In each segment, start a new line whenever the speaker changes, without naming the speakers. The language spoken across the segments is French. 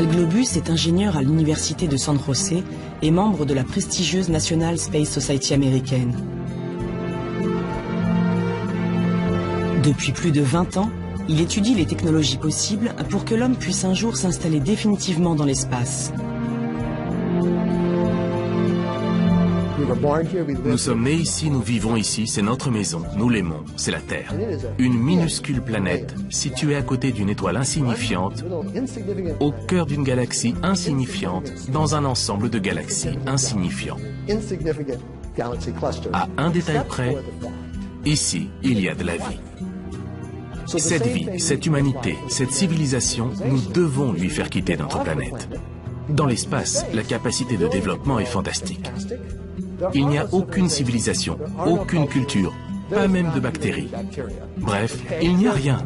Al Globus est ingénieur à l'université de San José et membre de la prestigieuse National Space Society américaine. Depuis plus de 20 ans, il étudie les technologies possibles pour que l'homme puisse un jour s'installer définitivement dans l'espace.
Nous sommes nés ici, nous vivons ici, c'est notre maison, nous l'aimons, c'est la Terre. Une minuscule planète située à côté d'une étoile insignifiante, au cœur d'une galaxie insignifiante, dans un ensemble de galaxies insignifiants. À un détail près, ici, il y a de la vie. Cette vie, cette humanité, cette civilisation, nous devons lui faire quitter notre planète. Dans l'espace, la capacité de développement est fantastique. Il n'y a aucune civilisation, aucune culture, pas même de bactéries. Bref, il n'y a rien.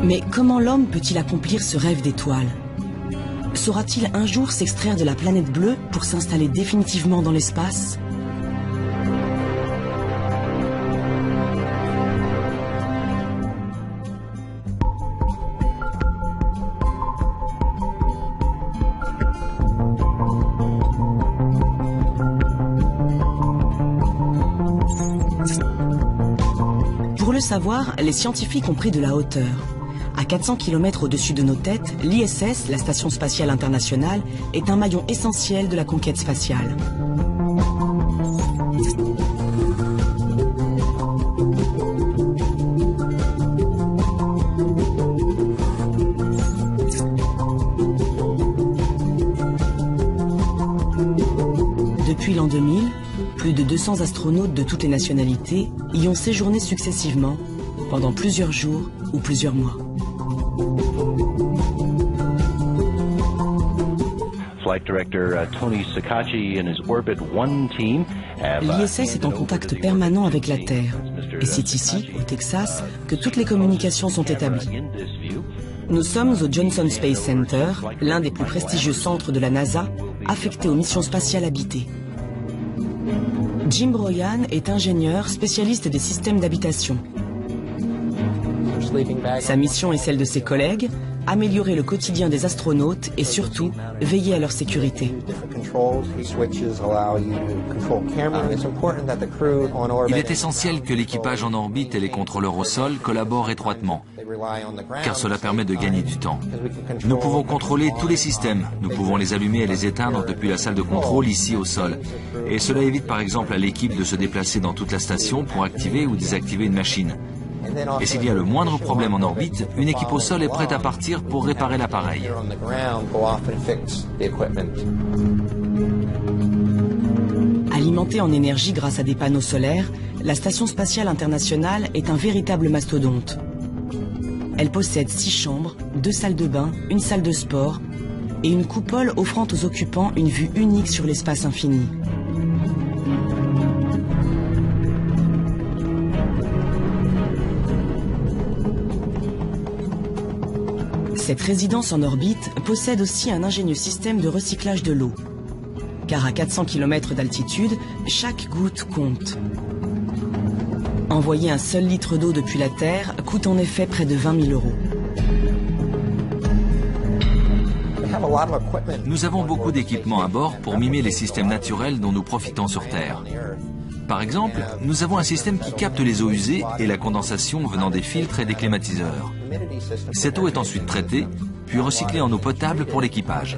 Mais comment l'homme peut-il accomplir ce rêve d'étoile? Saura-t-il un jour s'extraire de la planète bleue pour s'installer définitivement dans l'espace? Pour le savoir, les scientifiques ont pris de la hauteur. À 400 km au-dessus de nos têtes, l'ISS, la Station spatiale internationale, est un maillon essentiel de la conquête spatiale. Depuis l'an 2000, plus de 200 astronautes de toutes les nationalités y ont séjourné successivement pendant plusieurs jours ou plusieurs mois. L'ISS est en contact permanent avec la Terre et c'est ici, au Texas, que toutes les communications sont établies. Nous sommes au Johnson Space Center, l'un des plus prestigieux centres de la NASA, affecté aux missions spatiales habitées. Jim Broyan est ingénieur spécialiste des systèmes d'habitation. Sa mission est celle de ses collègues, améliorer le quotidien des astronautes et surtout veiller à leur sécurité.
Il est essentiel que l'équipage en orbite et les contrôleurs au sol collaborent étroitement, car cela permet de gagner du temps. Nous pouvons contrôler tous les systèmes, nous pouvons les allumer et les éteindre depuis la salle de contrôle ici au sol. Et cela évite par exemple à l'équipe de se déplacer dans toute la station pour activer ou désactiver une machine. Et s'il y a le moindre problème en orbite, une équipe au sol est prête à partir pour réparer l'appareil.
Alimentée en énergie grâce à des panneaux solaires, la Station spatiale internationale est un véritable mastodonte. Elle possède 6 chambres, 2 salles de bain, une salle de sport et une coupole offrant aux occupants une vue unique sur l'espace infini. Cette résidence en orbite possède aussi un ingénieux système de recyclage de l'eau. Car à 400 km d'altitude, chaque goutte compte. Envoyer un seul litre d'eau depuis la Terre coûte en effet près de 20 000 €.
Nous avons beaucoup d'équipements à bord pour mimer les systèmes naturels dont nous profitons sur Terre. Par exemple, nous avons un système qui capte les eaux usées et la condensation venant des filtres et des climatiseurs. Cette eau est ensuite traitée, puis recyclée en eau potable pour l'équipage.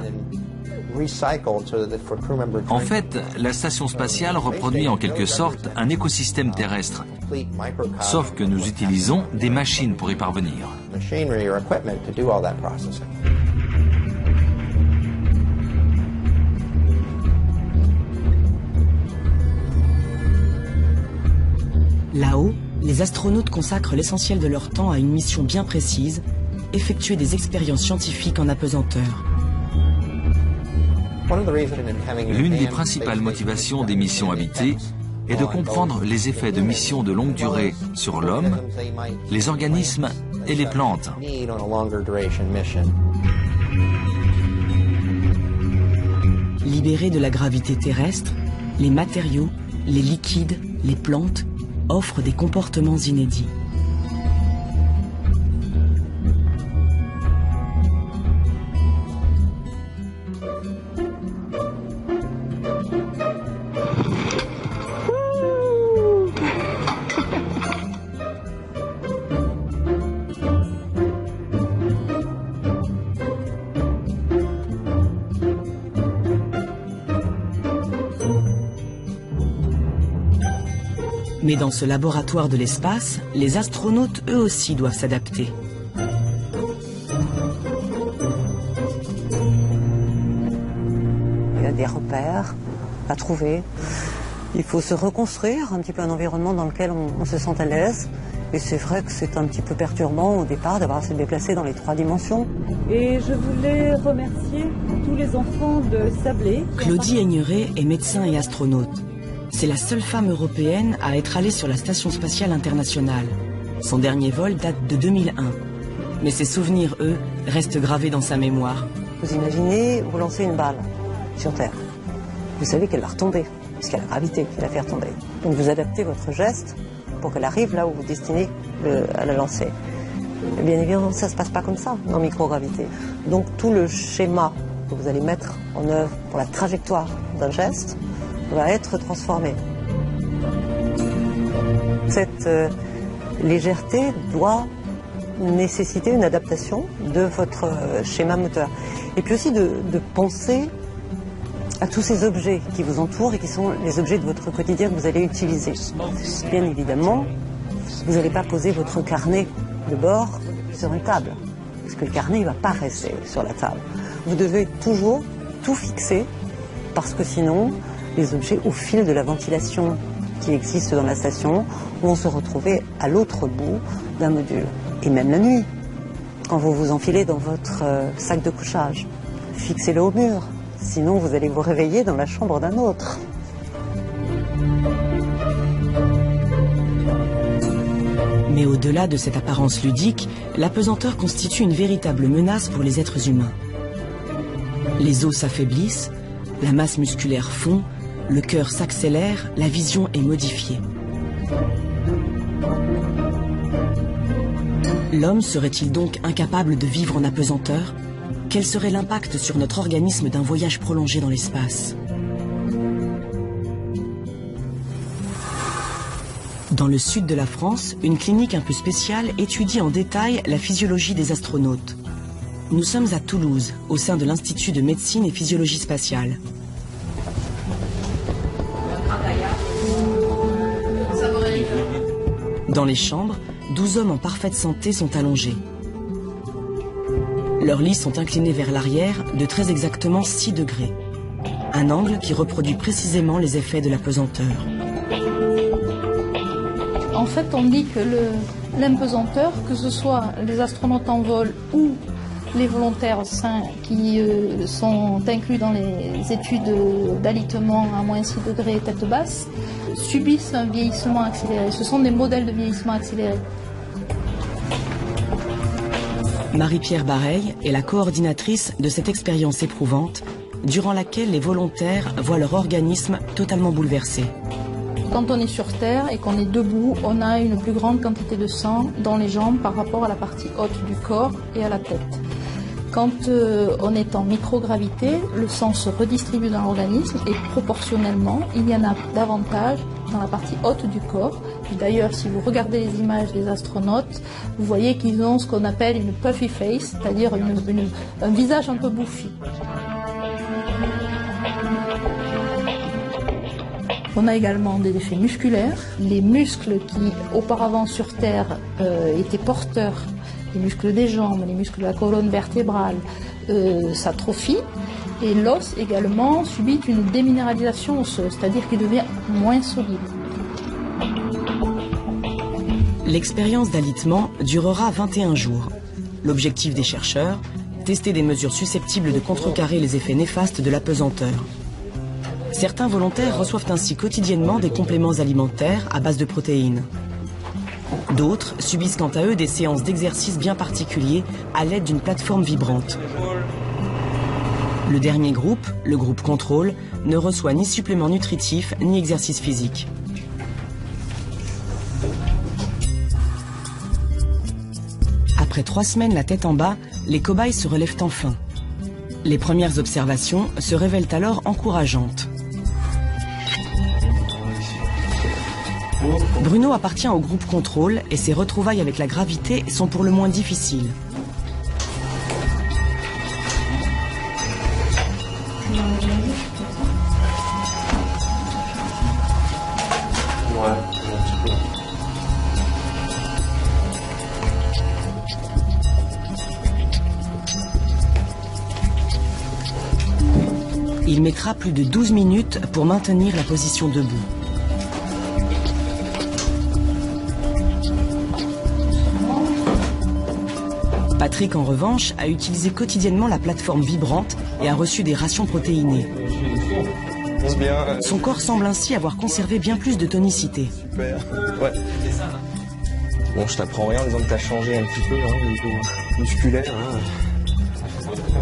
En fait, la station spatiale reproduit en quelque sorte un écosystème terrestre, sauf que nous utilisons des machines pour y parvenir.
Là-haut, les astronautes consacrent l'essentiel de leur temps à une mission bien précise, effectuer des expériences scientifiques en apesanteur.
L'une des principales motivations des missions habitées est de comprendre les effets de missions de longue durée sur l'homme, les organismes et les plantes.
Libérés de la gravité terrestre, les matériaux, les liquides, les plantes offre des comportements inédits. Mais dans ce laboratoire de l'espace, les astronautes eux aussi doivent s'adapter.
Il y a des repères à trouver. Il faut se reconstruire un petit peu un environnement dans lequel on se sent à l'aise. Et c'est vrai que c'est un petit peu perturbant au départ d'avoir à se déplacer dans les 3 dimensions.
Et je voulais remercier tous les enfants de Sablé.
Claudie Aigneret est médecin et astronaute. C'est la seule femme européenne à être allée sur la Station spatiale internationale. Son dernier vol date de 2001. Mais ses souvenirs, eux, restent gravés dans sa mémoire.
Vous imaginez, vous lancez une balle sur Terre. Vous savez qu'elle va retomber, puisqu'il y a la gravité qui va la faire tomber. Donc vous adaptez votre geste pour qu'elle arrive là où vous destinez à la lancer. Et bien évidemment, ça ne se passe pas comme ça, en microgravité. Donc tout le schéma que vous allez mettre en œuvre pour la trajectoire d'un geste va être transformé. Cette légèreté doit nécessiter une adaptation de votre schéma moteur. Et puis aussi de penser à tous ces objets qui vous entourent et qui sont les objets de votre quotidien que vous allez utiliser. Bien évidemment, vous n'allez pas poser votre carnet de bord sur une table, parce que le carnet ne va pas rester sur la table. Vous devez toujours tout fixer, parce que sinon, les objets au fil de la ventilation qui existe dans la station vont se retrouver à l'autre bout d'un module. Et même la nuit, quand vous vous enfilez dans votre sac de couchage, fixez-le au mur. Sinon, vous allez vous réveiller dans la chambre d'un autre.
Mais au-delà de cette apparence ludique, l'apesanteur constitue une véritable menace pour les êtres humains. Les os s'affaiblissent, la masse musculaire fond, le cœur s'accélère, la vision est modifiée. L'homme serait-il donc incapable de vivre en apesanteur? Quel serait l'impact sur notre organisme d'un voyage prolongé dans l'espace? Dans le sud de la France, une clinique un peu spéciale étudie en détail la physiologie des astronautes. Nous sommes à Toulouse, au sein de l'Institut de médecine et physiologie spatiale. Dans les chambres, 12 hommes en parfaite santé sont allongés. Leurs lits sont inclinés vers l'arrière de très exactement 6 degrés. Un angle qui reproduit précisément les effets de l'apesanteur.
En fait, on dit que l'impesanteur, que ce soit les astronautes en vol ou les volontaires sains qui sont inclus dans les études d'alitement à moins 6 degrés tête basse, subissent un vieillissement accéléré. Ce sont des modèles de vieillissement accéléré.
Marie-Pierre Bareil est la coordinatrice de cette expérience éprouvante, durant laquelle les volontaires voient leur organisme totalement bouleversé.
Quand on est sur Terre et qu'on est debout, on a une plus grande quantité de sang dans les jambes par rapport à la partie haute du corps et à la tête. Quand on est en microgravité, le sang se redistribue dans l'organisme et proportionnellement, il y en a davantage dans la partie haute du corps. D'ailleurs, si vous regardez les images des astronautes, vous voyez qu'ils ont ce qu'on appelle une puffy face, c'est-à-dire un visage un peu bouffi. On a également des effets musculaires. Les muscles qui auparavant sur Terre étaient porteurs, les muscles des jambes, les muscles de la colonne vertébrale, s'atrophient. Et l'os également subit une déminéralisation osseuse, c'est-à-dire qu'il devient moins solide.
L'expérience d'alitement durera 21 jours. L'objectif des chercheurs, tester des mesures susceptibles de contrecarrer les effets néfastes de l'apesanteur. Certains volontaires reçoivent ainsi quotidiennement des compléments alimentaires à base de protéines. D'autres subissent quant à eux des séances d'exercice bien particuliers à l'aide d'une plateforme vibrante. Le dernier groupe, le groupe contrôle, ne reçoit ni supplément nutritif ni exercice physique. Après 3 semaines la tête en bas, les cobayes se relèvent enfin. Les premières observations se révèlent alors encourageantes. Bruno appartient au groupe contrôle et ses retrouvailles avec la gravité sont pour le moins difficiles. Il mettra plus de 12 minutes pour maintenir la position debout. Patrick, en revanche, a utilisé quotidiennement la plateforme vibrante et a reçu des rations protéinées. Son corps semble ainsi avoir conservé bien plus de tonicité.
Super. Ouais. Bon, je t'apprends rien en disant que t'as changé un petit peu, hein, au niveau musculaire. Hein.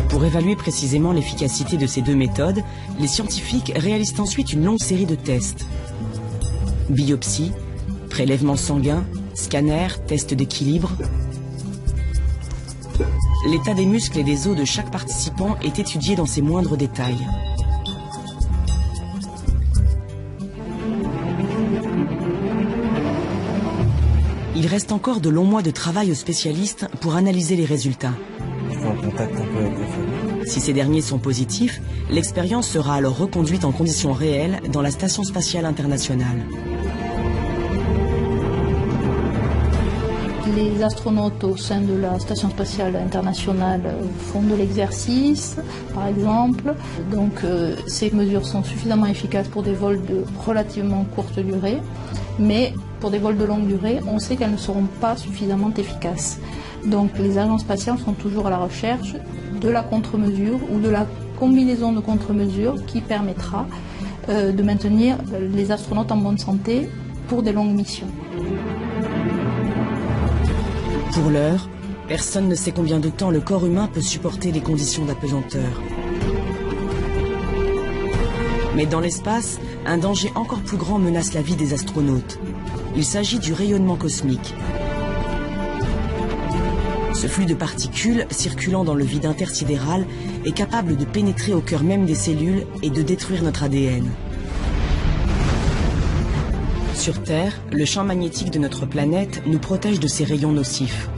Pour évaluer précisément l'efficacité de ces deux méthodes, les scientifiques réalisent ensuite une longue série de tests. Biopsie, prélèvement sanguin, scanner, test d'équilibre. L'état des muscles et des os de chaque participant est étudié dans ses moindres détails. Il reste encore de longs mois de travail aux spécialistes pour analyser les résultats.
En contact un peu avec les familles.
Si ces derniers sont positifs, l'expérience sera alors reconduite en conditions réelles dans la Station spatiale internationale.
Les astronautes au sein de la Station spatiale internationale font de l'exercice, par exemple. Donc ces mesures sont suffisamment efficaces pour des vols de relativement courte durée, mais pour des vols de longue durée, on sait qu'elles ne seront pas suffisamment efficaces. Donc les agences spatiales sont toujours à la recherche de la contre-mesure ou de la combinaison de contre-mesures qui permettra de maintenir les astronautes en bonne santé pour des longues missions.
Pour l'heure, personne ne sait combien de temps le corps humain peut supporter les conditions d'apesanteur. Mais dans l'espace, un danger encore plus grand menace la vie des astronautes. Il s'agit du rayonnement cosmique. Ce flux de particules circulant dans le vide intersidéral est capable de pénétrer au cœur même des cellules et de détruire notre ADN. Sur Terre, le champ magnétique de notre planète nous protège de ces rayons nocifs.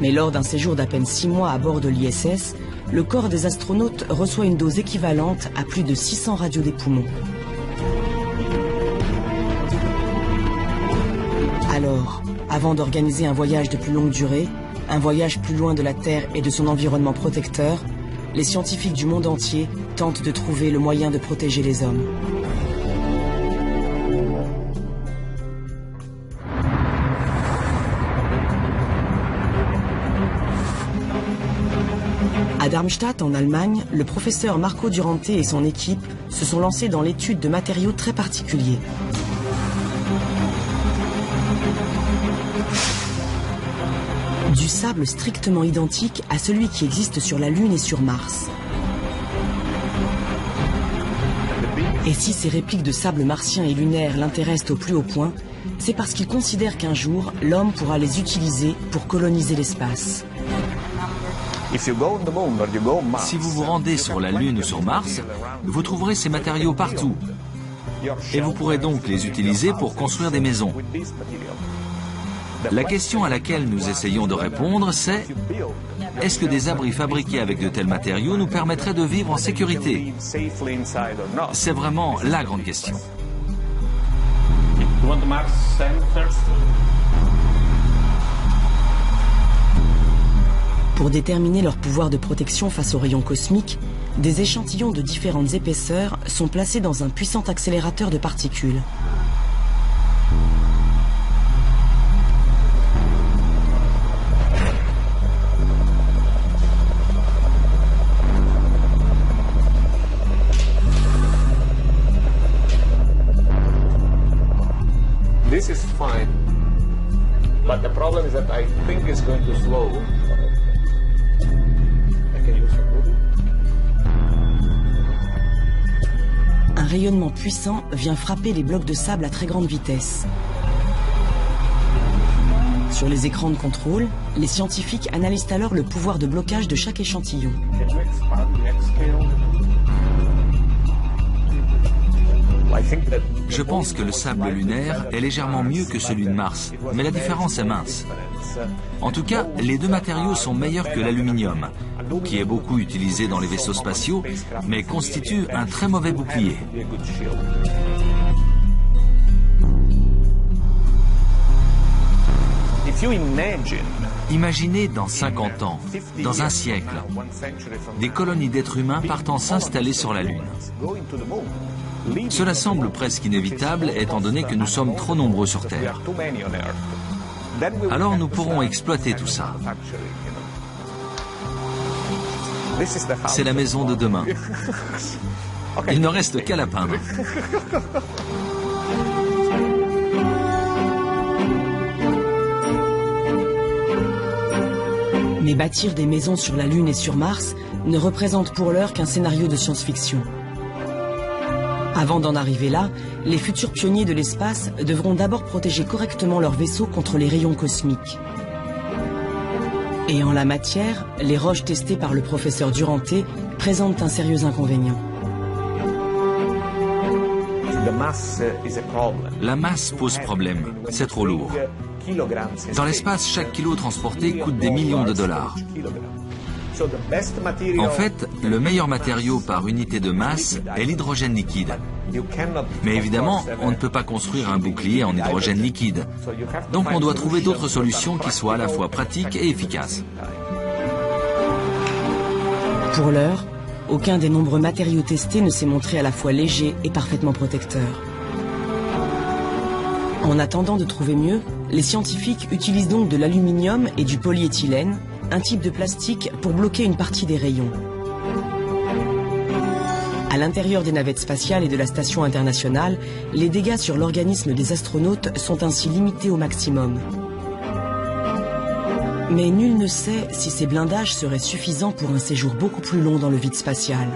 Mais lors d'un séjour d'à peine 6 mois à bord de l'ISS, le corps des astronautes reçoit une dose équivalente à plus de 600 radios des poumons. Alors, avant d'organiser un voyage de plus longue durée, un voyage plus loin de la Terre et de son environnement protecteur, les scientifiques du monde entier tentent de trouver le moyen de protéger les hommes. À Darmstadt, en Allemagne, le professeur Marco Durante et son équipe se sont lancés dans l'étude de matériaux très particuliers. Du sable strictement identique à celui qui existe sur la Lune et sur Mars. Et si ces répliques de sable martien et lunaire l'intéressent au plus haut point, c'est parce qu'ils considèrent qu'un jour, l'homme pourra les utiliser pour coloniser l'espace.
Si vous vous rendez sur la Lune ou sur Mars, vous trouverez ces matériaux partout. Et vous pourrez donc les utiliser pour construire des maisons. La question à laquelle nous essayons de répondre, c'est: est-ce que des abris fabriqués avec de tels matériaux nous permettraient de vivre en sécurité? C'est vraiment la grande question.
Pour déterminer leur pouvoir de protection face aux rayons cosmiques, des échantillons de différentes épaisseurs sont placés dans un puissant accélérateur de particules.
This is fine, but the problem is that I think it's going to slow.
Un rayonnement puissant vient frapper les blocs de sable à très grande vitesse. Sur les écrans de contrôle, les scientifiques analysent alors le pouvoir de blocage de chaque échantillon.
Je pense que le sable lunaire est légèrement mieux que celui de Mars, mais la différence est mince. En tout cas, les deux matériaux sont meilleurs que l'aluminium, qui est beaucoup utilisé dans les vaisseaux spatiaux, mais constitue un très mauvais bouclier. Imaginez dans 50 ans, dans un siècle, des colonies d'êtres humains partant s'installer sur la Lune. Cela semble presque inévitable étant donné que nous sommes trop nombreux sur Terre. Alors nous pourrons exploiter tout ça. C'est la maison de demain. Il ne reste qu'à la peindre.
Mais bâtir des maisons sur la Lune et sur Mars ne représente pour l'heure qu'un scénario de science-fiction. Avant d'en arriver là, les futurs pionniers de l'espace devront d'abord protéger correctement leurs vaisseaux contre les rayons cosmiques. Et en la matière, les roches testées par le professeur Duranté présentent un sérieux inconvénient.
La masse pose problème, c'est trop lourd. Dans l'espace, chaque kilo transporté coûte des millions de dollars. En fait, le meilleur matériau par unité de masse est l'hydrogène liquide. Mais évidemment, on ne peut pas construire un bouclier en hydrogène liquide. Donc on doit trouver d'autres solutions qui soient à la fois pratiques et efficaces.
Pour l'heure, aucun des nombreux matériaux testés ne s'est montré à la fois léger et parfaitement protecteur. En attendant de trouver mieux, les scientifiques utilisent donc de l'aluminium et du polyéthylène, un type de plastique pour bloquer une partie des rayons. À l'intérieur des navettes spatiales et de la station internationale, les dégâts sur l'organisme des astronautes sont ainsi limités au maximum. Mais nul ne sait si ces blindages seraient suffisants pour un séjour beaucoup plus long dans le vide spatial.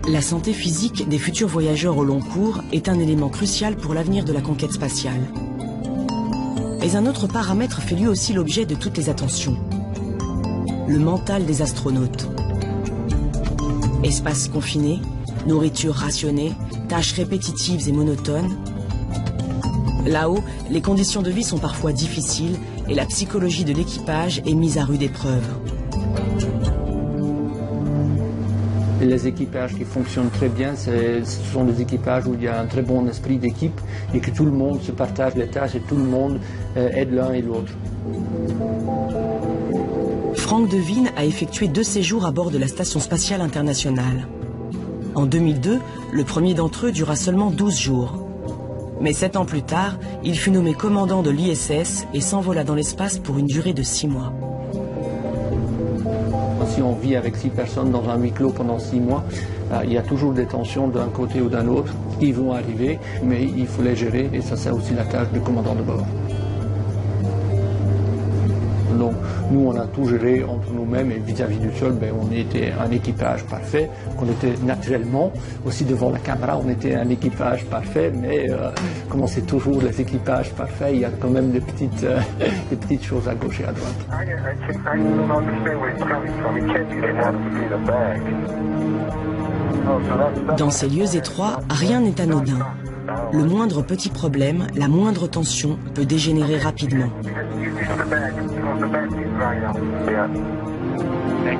La santé physique des futurs voyageurs au long cours est un élément crucial pour l'avenir de la conquête spatiale. Mais un autre paramètre fait lui aussi l'objet de toutes les attentions. Le mental des astronautes. Espace confiné, nourriture rationnée, tâches répétitives et monotones. Là-haut, les conditions de vie sont parfois difficiles et la psychologie de l'équipage est mise à rude épreuve.
Les équipages qui fonctionnent très bien, ce sont des équipages où il y a un très bon esprit d'équipe et que tout le monde se partage les tâches et tout le monde aide l'un et l'autre.
Frank De Veen a effectué 2 séjours à bord de la Station spatiale internationale. En 2002, le premier d'entre eux dura seulement 12 jours. Mais 7 ans plus tard, il fut nommé commandant de l'ISS et s'envola dans l'espace pour une durée de 6 mois.
Si on vit avec 6 personnes dans un huis clos pendant 6 mois, il y a toujours des tensions d'un côté ou d'un autre qui vont arriver, mais il faut les gérer et ça c'est aussi la tâche du commandant de bord. Donc nous on a tout géré entre nous-mêmes et vis-à-vis du sol, on était un équipage parfait, qu'on était naturellement, aussi devant la caméra on était un équipage parfait, mais comme c'est toujours les équipages parfaits, il y a quand même des petites choses à gauche et à droite.
Dans ces lieux étroits, rien n'est anodin. Le moindre petit problème, la moindre tension peut dégénérer rapidement.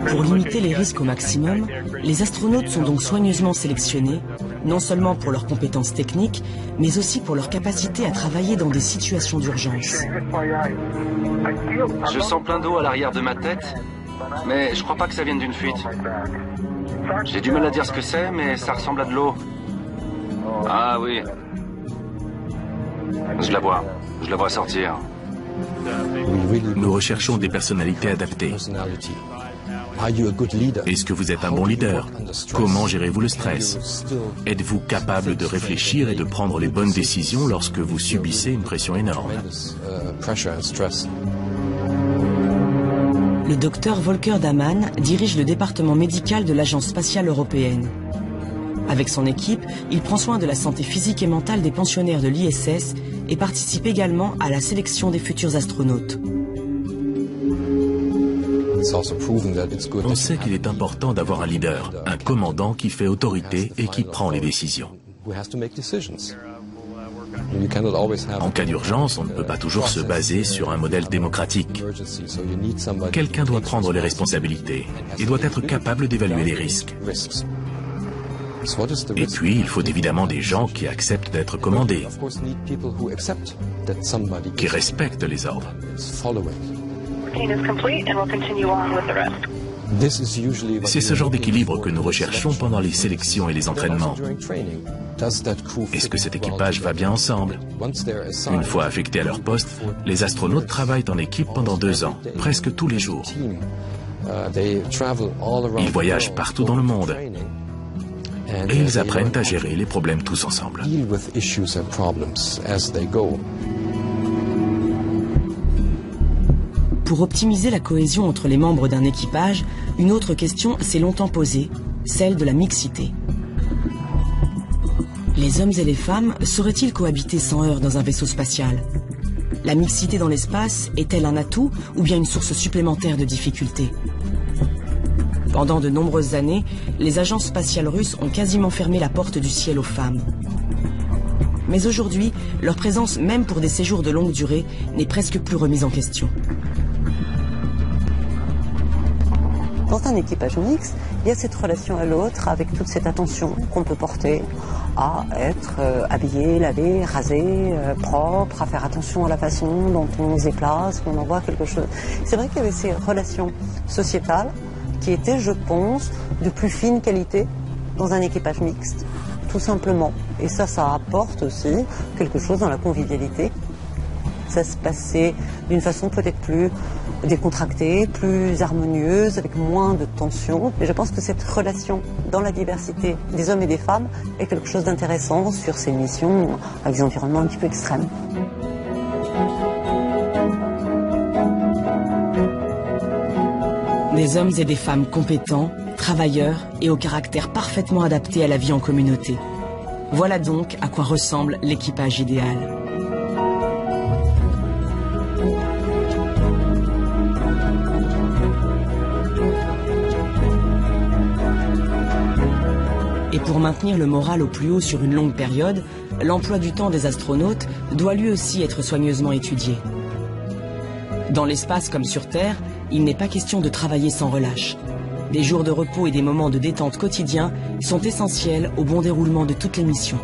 Pour limiter les risques au maximum, les astronautes sont donc soigneusement sélectionnés, non seulement pour leurs compétences techniques, mais aussi pour leur capacité à travailler dans des situations d'urgence.
Je sens plein d'eau à l'arrière de ma tête, mais je crois pas que ça vienne d'une fuite. J'ai du mal à dire ce que c'est, mais ça ressemble à de l'eau. Ah oui. Je la vois sortir.
Nous recherchons des personnalités adaptées. Est-ce que vous êtes un bon leader? Comment gérez-vous le stress? Êtes-vous capable de réfléchir et de prendre les bonnes décisions lorsque vous subissez une pression énorme?
Le docteur Volker Daman dirige le département médical de l'Agence spatiale européenne. Avec son équipe, il prend soin de la santé physique et mentale des pensionnaires de l'ISS et participe également à la sélection des futurs astronautes.
On sait qu'il est important d'avoir un leader, un commandant qui fait autorité et qui prend les décisions. En cas d'urgence, on ne peut pas toujours se baser sur un modèle démocratique. Quelqu'un doit prendre les responsabilités et doit être capable d'évaluer les risques. Et puis, il faut évidemment des gens qui acceptent d'être commandés, qui respectent les ordres. C'est ce genre d'équilibre que nous recherchons pendant les sélections et les entraînements. Est-ce que cet équipage va bien ensemble? Une fois affectés à leur poste, les astronautes travaillent en équipe pendant 2 ans, presque tous les jours. Ils voyagent partout dans le monde et ils apprennent à gérer les problèmes tous ensemble.
Pour optimiser la cohésion entre les membres d'un équipage, une autre question s'est longtemps posée, celle de la mixité. Les hommes et les femmes sauraient-ils cohabiter sans heurts dans un vaisseau spatial? La mixité dans l'espace est-elle un atout ou bien une source supplémentaire de difficultés? Pendant de nombreuses années, les agences spatiales russes ont quasiment fermé la porte du ciel aux femmes. Mais aujourd'hui, leur présence, même pour des séjours de longue durée, n'est presque plus remise en question.
Dans un équipage mixte, il y a cette relation à l'autre avec toute cette attention qu'on peut porter à être habillé, lavé, rasé, propre, à faire attention à la façon dont on se déplace, qu'on envoie quelque chose. C'est vrai qu'il y avait ces relations sociétales qui étaient, je pense, de plus fine qualité dans un équipage mixte, tout simplement. Et ça apporte aussi quelque chose dans la convivialité. Ça se passait d'une façon peut-être plus décontractée, plus harmonieuse, avec moins de tension. Mais je pense que cette relation dans la diversité des hommes et des femmes est quelque chose d'intéressant sur ces missions avec des environnements un petit peu extrêmes.
Des hommes et des femmes compétents, travailleurs et au caractère parfaitement adapté à la vie en communauté. Voilà donc à quoi ressemble l'équipage idéal. Et pour maintenir le moral au plus haut sur une longue période, l'emploi du temps des astronautes doit lui aussi être soigneusement étudié. Dans l'espace comme sur Terre, il n'est pas question de travailler sans relâche. Des jours de repos et des moments de détente quotidiens sont essentiels au bon déroulement de toutes les missions.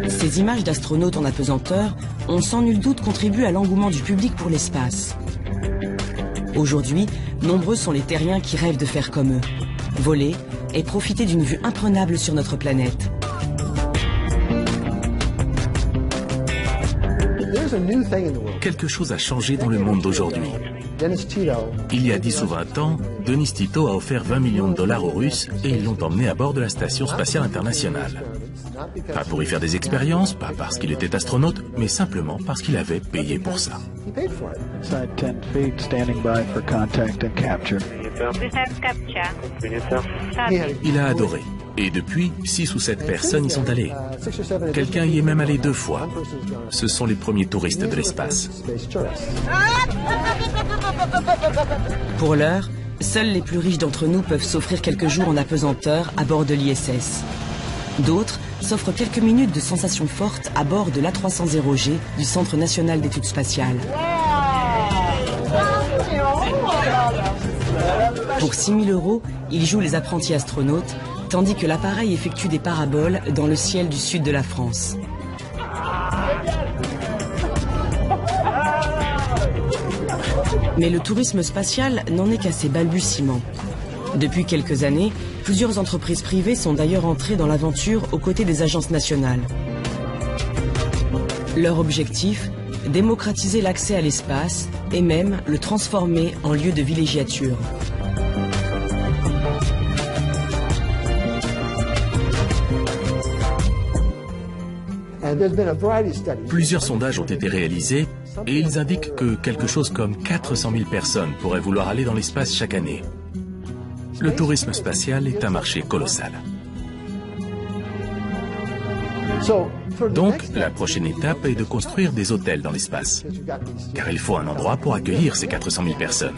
Ces images d'astronautes en apesanteur ont sans nul doute contribué à l'engouement du public pour l'espace. Aujourd'hui, nombreux sont les terriens qui rêvent de faire comme eux, voler et profiter d'une vue imprenable sur notre planète.
Quelque chose a changé dans le monde d'aujourd'hui. Il y a 10 ou 20 ans, Denis Tito a offert $20 millions aux Russes et ils l'ont emmené à bord de la Station spatiale internationale. Pas pour y faire des expériences, pas parce qu'il était astronaute, mais simplement parce qu'il avait payé pour ça.
Inside 10 feet, standing by for contact and capture.
Il a adoré. Et depuis, 6 ou 7 personnes y sont allées. Quelqu'un y est même allé 2 fois. Ce sont les premiers touristes de l'espace.
Pour l'heure, seuls les plus riches d'entre nous peuvent s'offrir quelques jours en apesanteur à bord de l'ISS. D'autres s'offrent quelques minutes de sensations fortes à bord de l'A300G du Centre national d'études spatiales. Pour 6 000 €, ils jouent les apprentis astronautes, tandis que l'appareil effectue des paraboles dans le ciel du sud de la France. Mais le tourisme spatial n'en est qu'à ses balbutiements. Depuis quelques années, plusieurs entreprises privées sont d'ailleurs entrées dans l'aventure aux côtés des agences nationales. Leur objectif, démocratiser l'accès à l'espace et même le transformer en lieu de villégiature.
Plusieurs sondages ont été réalisés et ils indiquent que quelque chose comme 400 000 personnes pourraient vouloir aller dans l'espace chaque année. Le tourisme spatial est un marché colossal. Donc, la prochaine étape est de construire des hôtels dans l'espace. Car il faut un endroit pour accueillir ces 400 000 personnes.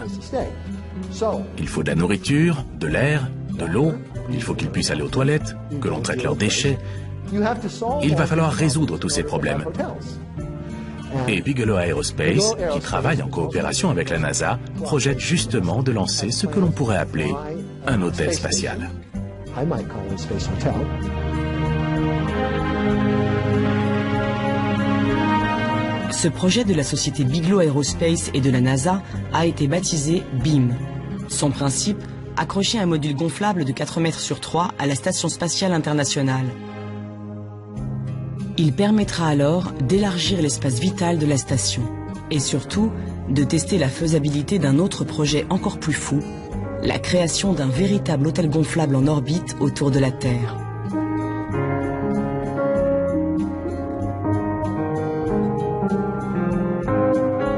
Il faut de la nourriture, de l'air, de l'eau, il faut qu'ils puissent aller aux toilettes, que l'on traite leurs déchets. Il va falloir résoudre tous ces problèmes. Et Bigelow Aerospace, qui travaille en coopération avec la NASA, projette justement de lancer ce que l'on pourrait appeler un hôtel spatial.
Ce projet de la société Bigelow Aerospace et de la NASA a été baptisé BEAM. Son principe, accrocher un module gonflable de 4 mètres sur 3 à la Station spatiale internationale. Il permettra alors d'élargir l'espace vital de la station et surtout de tester la faisabilité d'un autre projet encore plus fou, la création d'un véritable hôtel gonflable en orbite autour de la Terre.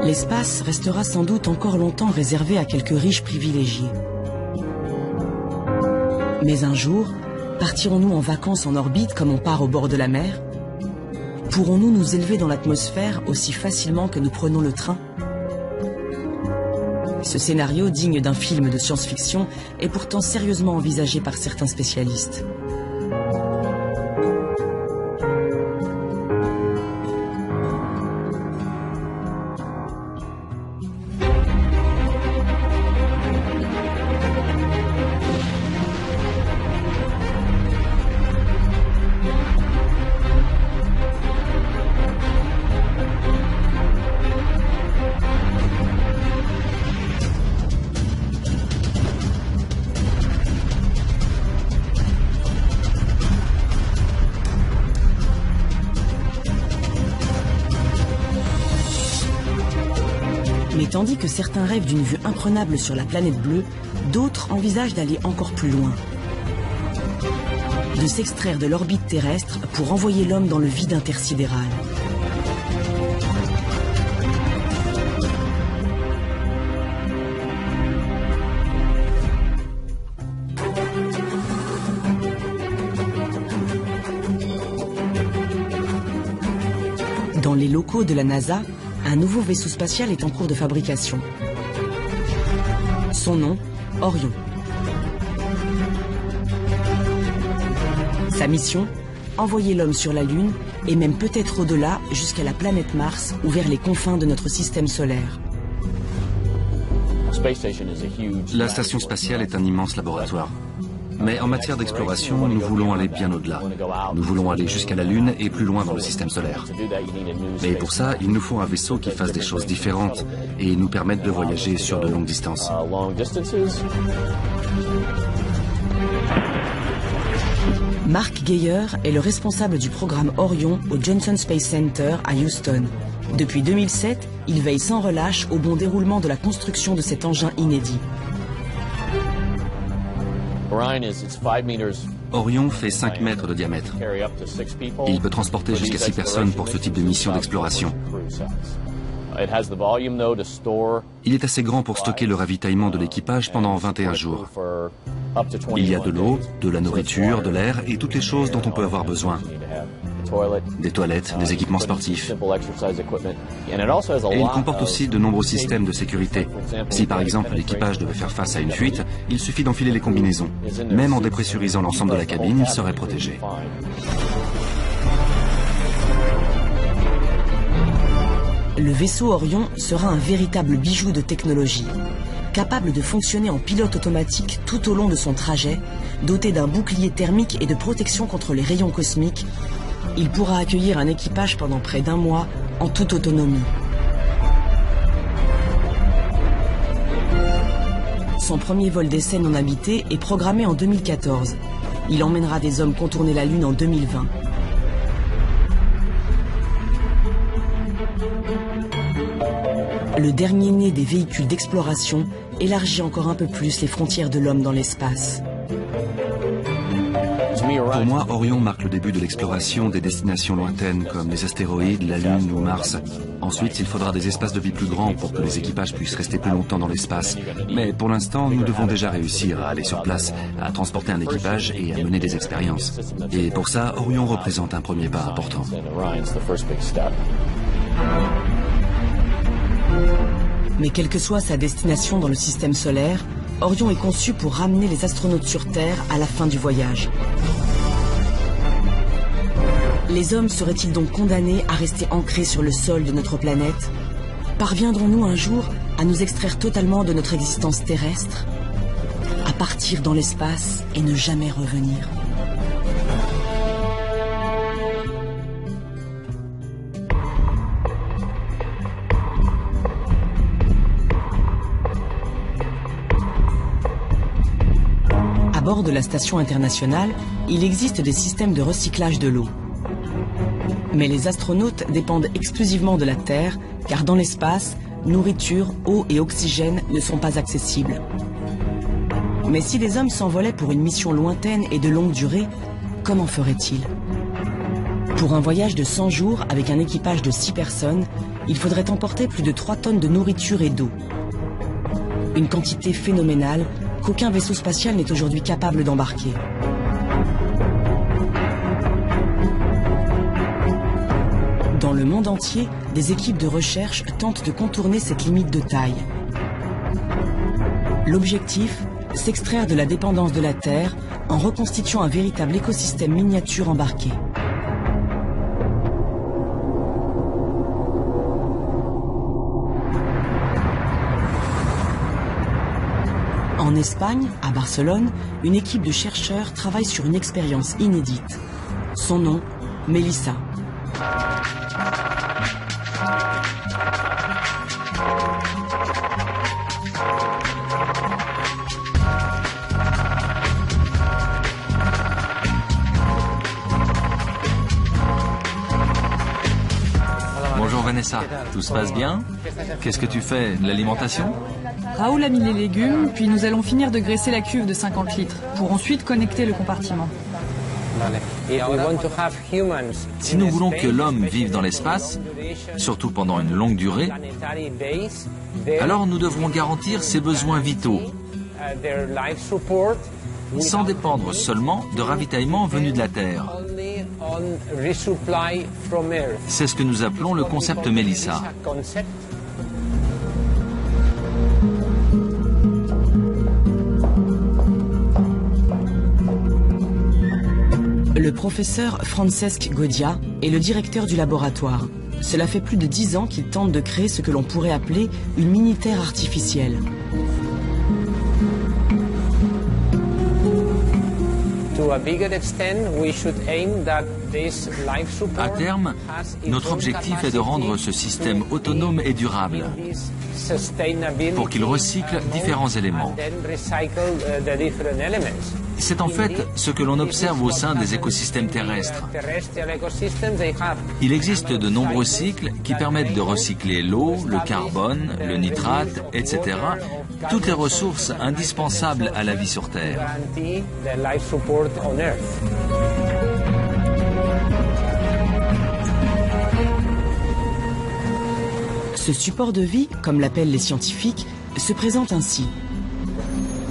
L'espace restera sans doute encore longtemps réservé à quelques riches privilégiés. Mais un jour, partirons-nous en vacances en orbite comme on part au bord de la mer ? Pourrons-nous nous élever dans l'atmosphère aussi facilement que nous prenons le train ? Ce scénario, digne d'un film de science-fiction, est pourtant sérieusement envisagé par certains spécialistes. Mais tandis que certains rêvent d'une vue imprenable sur la planète bleue, d'autres envisagent d'aller encore plus loin. De s'extraire de l'orbite terrestre pour envoyer l'homme dans le vide intersidéral. Dans les locaux de la NASA, un nouveau vaisseau spatial est en cours de fabrication. Son nom, Orion. Sa mission, envoyer l'homme sur la Lune et même peut-être au-delà jusqu'à la planète Mars ou vers les confins de notre système solaire.
La station spatiale est un immense laboratoire. Mais en matière d'exploration, nous voulons aller bien au-delà. Nous voulons aller jusqu'à la Lune et plus loin dans le système solaire. Mais pour ça, il nous faut un vaisseau qui fasse des choses différentes et nous permette de voyager sur de longues distances.
Mark Geyer est le responsable du programme Orion au Johnson Space Center à Houston. Depuis 2007, il veille sans relâche au bon déroulement de la construction de cet engin inédit.
Orion fait 5 mètres de diamètre. Il peut transporter jusqu'à 6 personnes pour ce type de mission d'exploration. Il est assez grand pour stocker le ravitaillement de l'équipage pendant 21 jours. Il y a de l'eau, de la nourriture, de l'air et toutes les choses dont on peut avoir besoin. Des toilettes, des équipements sportifs. Et il comporte aussi de nombreux systèmes de sécurité. Si par exemple l'équipage devait faire face à une fuite, il suffit d'enfiler les combinaisons. Même en dépressurisant l'ensemble de la cabine, il serait protégé.
Le vaisseau Orion sera un véritable bijou de technologie. Capable de fonctionner en pilote automatique tout au long de son trajet, doté d'un bouclier thermique et de protection contre les rayons cosmiques, il pourra accueillir un équipage pendant près d'1 mois en toute autonomie. Son premier vol d'essai non habité est programmé en 2014. Il emmènera des hommes contourner la Lune en 2020. Le dernier né des véhicules d'exploration élargit encore un peu plus les frontières de l'homme dans l'espace.
Pour moi, Orion marque le début de l'exploration des destinations lointaines comme les astéroïdes, la Lune ou Mars. Ensuite, il faudra des espaces de vie plus grands pour que les équipages puissent rester plus longtemps dans l'espace. Mais pour l'instant, nous devons déjà réussir à aller sur place, à transporter un équipage et à mener des expériences. Et pour ça, Orion représente un premier pas important.
Mais quelle que soit sa destination dans le système solaire, Orion est conçu pour ramener les astronautes sur Terre à la fin du voyage. Les hommes seraient-ils donc condamnés à rester ancrés sur le sol de notre planète? Parviendrons-nous un jour à nous extraire totalement de notre existence terrestre? À partir dans l'espace et ne jamais revenir? À bord de la station internationale, il existe des systèmes de recyclage de l'eau. Mais les astronautes dépendent exclusivement de la Terre, car dans l'espace, nourriture, eau et oxygène ne sont pas accessibles. Mais si les hommes s'envolaient pour une mission lointaine et de longue durée, comment feraient-ils? Pour un voyage de 100 jours avec un équipage de 6 personnes, il faudrait emporter plus de 3 tonnes de nourriture et d'eau. Une quantité phénoménale qu'aucun vaisseau spatial n'est aujourd'hui capable d'embarquer. Dans le monde entier, des équipes de recherche tentent de contourner cette limite de taille. L'objectif, s'extraire de la dépendance de la Terre en reconstituant un véritable écosystème miniature embarqué. En Espagne, à Barcelone, une équipe de chercheurs travaille sur une expérience inédite. Son nom, Melissa.
Bonjour Vanessa, tout se passe bien? Qu'est-ce que tu fais? De l'alimentation?
Raoul a mis les légumes, puis nous allons finir de graisser la cuve de 50 litres, pour ensuite connecter le compartiment.
Si nous voulons que l'homme vive dans l'espace, surtout pendant une longue durée, alors nous devrons garantir ses besoins vitaux, sans dépendre seulement de ravitaillement venu de la Terre. C'est ce que nous appelons le concept Melissa.
Le professeur Francesc Godia est le directeur du laboratoire. Cela fait plus de 10 ans qu'il tente de créer ce que l'on pourrait appeler une mini-Terre artificielle.
To a bigger extent, we should aim that
À terme, notre objectif est de rendre ce système autonome et durable pour qu'il recycle différents éléments. C'est en fait ce que l'on observe au sein des écosystèmes terrestres. Il existe de nombreux cycles qui permettent de recycler l'eau, le carbone, le nitrate, etc. Toutes les ressources indispensables à la vie sur Terre.
Ce support de vie, comme l'appellent les scientifiques, se présente ainsi.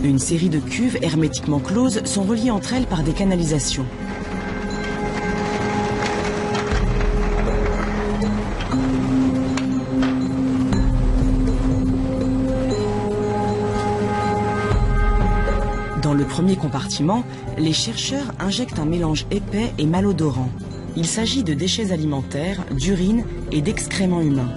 Une série de cuves hermétiquement closes sont reliées entre elles par des canalisations. Dans le premier compartiment, les chercheurs injectent un mélange épais et malodorant. Il s'agit de déchets alimentaires, d'urine et d'excréments humains.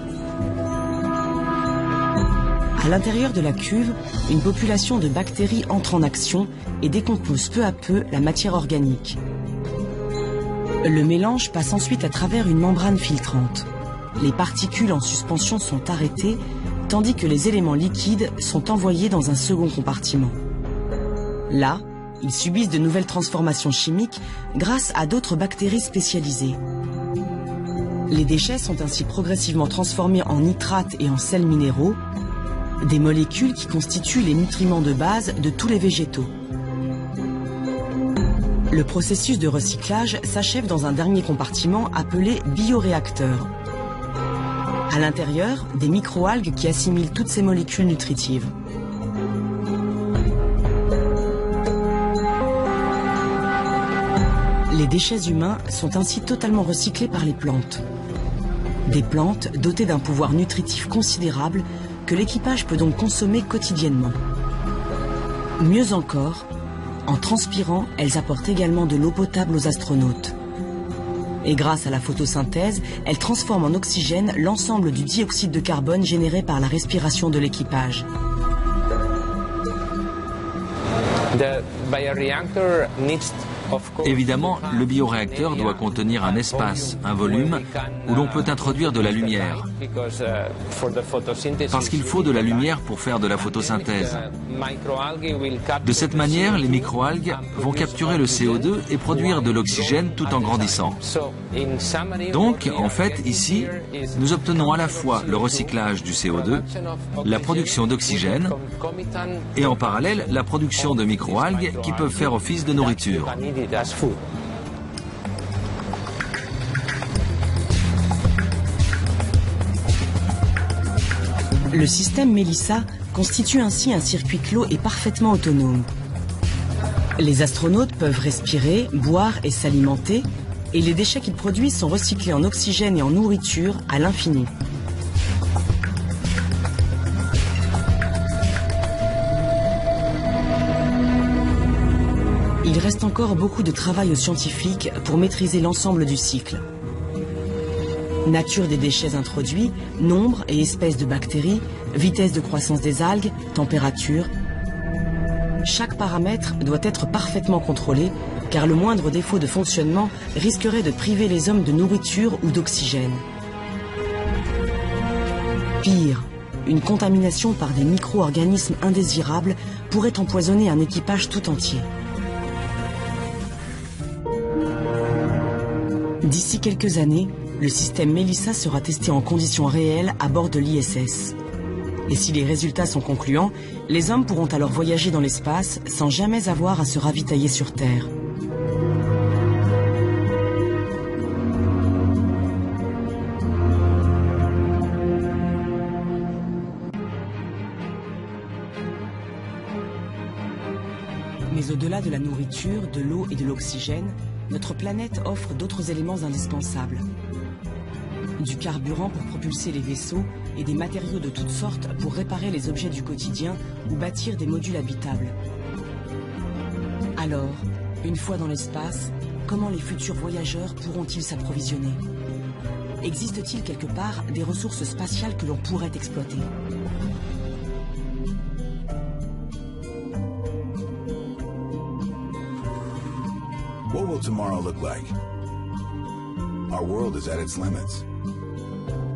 À l'intérieur de la cuve, une population de bactéries entre en action et décompose peu à peu la matière organique. Le mélange passe ensuite à travers une membrane filtrante. Les particules en suspension sont arrêtées, tandis que les éléments liquides sont envoyés dans un second compartiment. Là, ils subissent de nouvelles transformations chimiques grâce à d'autres bactéries spécialisées. Les déchets sont ainsi progressivement transformés en nitrates et en sels minéraux, des molécules qui constituent les nutriments de base de tous les végétaux. Le processus de recyclage s'achève dans un dernier compartiment appelé bioréacteur. À l'intérieur, des microalgues qui assimilent toutes ces molécules nutritives. Les déchets humains sont ainsi totalement recyclés par les plantes. Des plantes dotées d'un pouvoir nutritif considérable que l'équipage peut donc consommer quotidiennement. Mieux encore, en transpirant, elles apportent également de l'eau potable aux astronautes. Et grâce à la photosynthèse, elles transforment en oxygène l'ensemble du dioxyde de carbone généré par la respiration de l'équipage.
Évidemment, le bioréacteur doit contenir un espace, un volume, où l'on peut introduire de la lumière. Parce qu'il faut de la lumière pour faire de la photosynthèse. De cette manière, les microalgues vont capturer le CO2 et produire de l'oxygène tout en grandissant. Donc, en fait, ici, nous obtenons à la fois le recyclage du CO2, la production d'oxygène et en parallèle la production de microalgues qui peuvent faire office de nourriture.
Le système Melissa constitue ainsi un circuit clos et parfaitement autonome. Les astronautes peuvent respirer, boire et s'alimenter, et les déchets qu'ils produisent sont recyclés en oxygène et en nourriture à l'infini. Il reste encore beaucoup de travail aux scientifiques pour maîtriser l'ensemble du cycle. Nature des déchets introduits, nombre et espèces de bactéries, vitesse de croissance des algues, température. Chaque paramètre doit être parfaitement contrôlé, car le moindre défaut de fonctionnement risquerait de priver les hommes de nourriture ou d'oxygène. Pire, une contamination par des micro-organismes indésirables pourrait empoisonner un équipage tout entier. D'ici quelques années, le système Melissa sera testé en conditions réelles à bord de l'ISS. Et si les résultats sont concluants, les hommes pourront alors voyager dans l'espace sans jamais avoir à se ravitailler sur Terre. Mais au-delà de la nourriture, de l'eau et de l'oxygène, notre planète offre d'autres éléments indispensables. Du carburant pour propulser les vaisseaux et des matériaux de toutes sortes pour réparer les objets du quotidien ou bâtir des modules habitables. Alors, une fois dans l'espace, comment les futurs voyageurs pourront-ils s'approvisionner? Existe-t-il quelque part des ressources spatiales que l'on pourrait exploiter?
What will tomorrow look like? Our world is at its limits.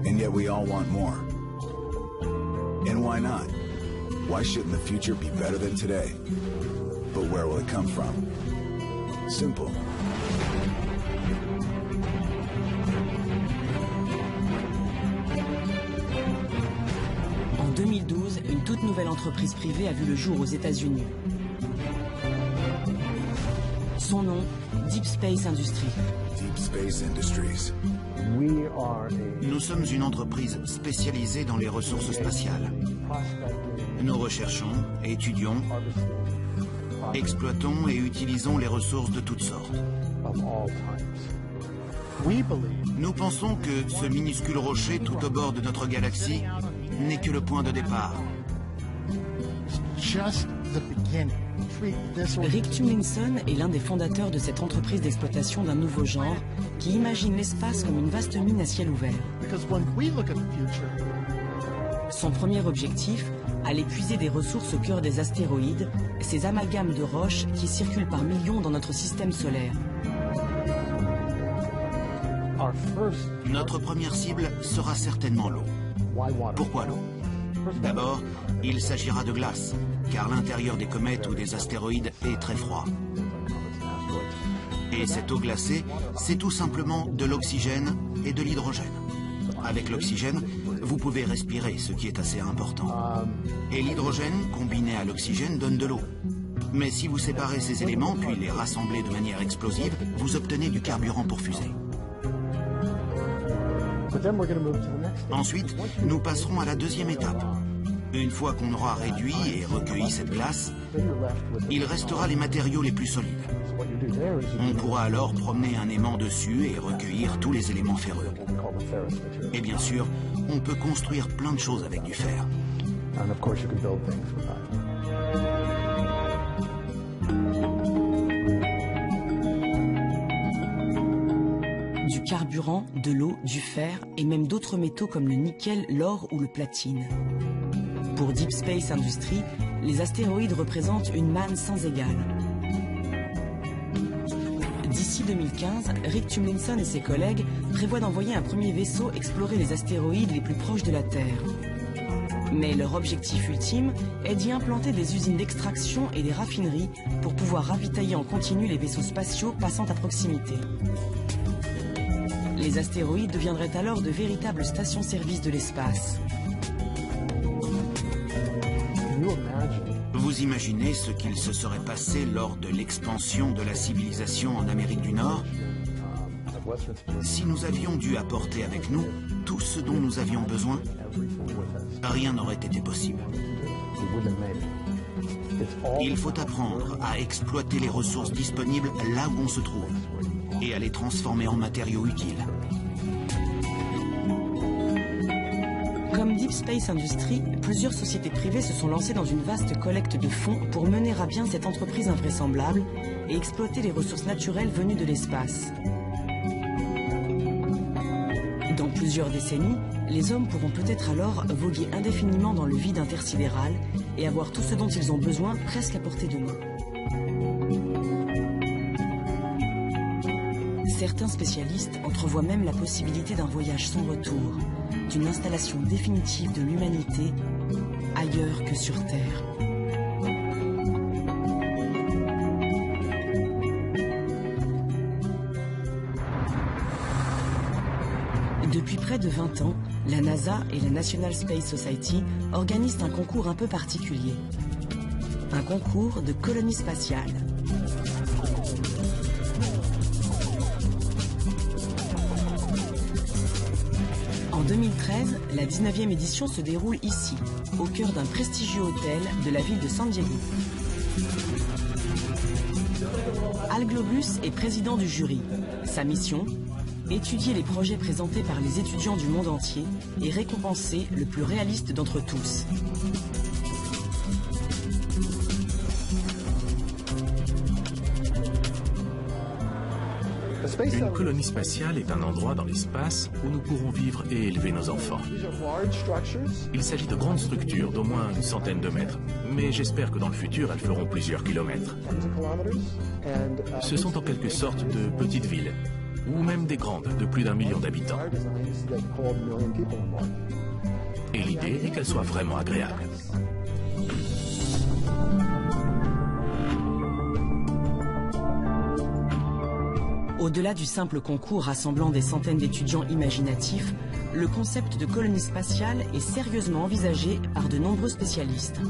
And yet we all want more. And why not? Why shouldn't the future be better than today? But where will it come from? Simple.
En 2012, une toute nouvelle entreprise privée a vu le jour aux États-Unis. Son nom, Deep Space Industries.
Deep Space Industries.
Nous sommes une entreprise spécialisée dans les ressources spatiales. Nous recherchons, étudions, exploitons et utilisons les ressources de toutes sortes. Nous pensons que ce minuscule rocher tout au bord de notre galaxie n'est que le point de départ.
Rick Tumlinson est l'un des fondateurs de cette entreprise d'exploitation d'un nouveau genre qui imagine l'espace comme une vaste mine à ciel ouvert. Son premier objectif, aller puiser des ressources au cœur des astéroïdes, ces amalgames de roches qui circulent par millions dans notre système solaire.
Notre première cible sera certainement l'eau. Pourquoi l'eau? D'abord, il s'agira de glace, car l'intérieur des comètes ou des astéroïdes est très froid. Et cette eau glacée, c'est tout simplement de l'oxygène et de l'hydrogène. Avec l'oxygène, vous pouvez respirer, ce qui est assez important. Et l'hydrogène, combiné à l'oxygène, donne de l'eau. Mais si vous séparez ces éléments, puis les rassemblez de manière explosive, vous obtenez du carburant pour fusée. Ensuite, nous passerons à la deuxième étape. Une fois qu'on aura réduit et recueilli cette glace, il restera les matériaux les plus solides. On pourra alors promener un aimant dessus et recueillir tous les éléments ferreux. Et bien sûr, on peut construire plein de choses avec du fer.
Du carburant, de l'eau, du fer et même d'autres métaux comme le nickel, l'or ou le platine. Pour Deep Space Industries, les astéroïdes représentent une manne sans égale. D'ici 2015, Rick Tumlinson et ses collègues prévoient d'envoyer un premier vaisseau explorer les astéroïdes les plus proches de la Terre. Mais leur objectif ultime est d'y implanter des usines d'extraction et des raffineries pour pouvoir ravitailler en continu les vaisseaux spatiaux passant à proximité. Les astéroïdes deviendraient alors de véritables stations-service de l'espace.
Vous imaginez ce qu'il se serait passé lors de l'expansion de la civilisation en Amérique du Nord si nous avions dû apporter avec nous tout ce dont nous avions besoin? Rien n'aurait été possible. Il faut apprendre à exploiter les ressources disponibles là où on se trouve et à les transformer en matériaux utiles.
Comme Deep Space Industries, plusieurs sociétés privées se sont lancées dans une vaste collecte de fonds pour mener à bien cette entreprise invraisemblable et exploiter les ressources naturelles venues de l'espace. Dans plusieurs décennies, les hommes pourront peut-être alors voguer indéfiniment dans le vide intersidéral et avoir tout ce dont ils ont besoin presque à portée de main. Certains spécialistes entrevoient même la possibilité d'un voyage sans retour, d'une installation définitive de l'humanité ailleurs que sur Terre. Depuis près de 20 ans, la NASA et la National Space Society organisent un concours un peu particulier. Un concours de colonie spatiale. En 2013, la 19e édition se déroule ici, au cœur d'un prestigieux hôtel de la ville de San Diego. Al Globus est président du jury. Sa mission, étudier les projets présentés par les étudiants du monde entier et récompenser le plus réaliste d'entre tous.
Une colonie spatiale est un endroit dans l'espace où nous pourrons vivre et élever nos enfants. Il s'agit de grandes structures d'au moins une centaine de mètres, mais j'espère que dans le futur, elles feront plusieurs kilomètres. Ce sont en quelque sorte de petites villes. ou même des grandes de plus d'1 million d'habitants. Et l'idée est qu'elle soit vraiment agréable.
Au-delà du simple concours rassemblant des centaines d'étudiants imaginatifs, le concept de colonie spatiale est sérieusement envisagé par de nombreux spécialistes.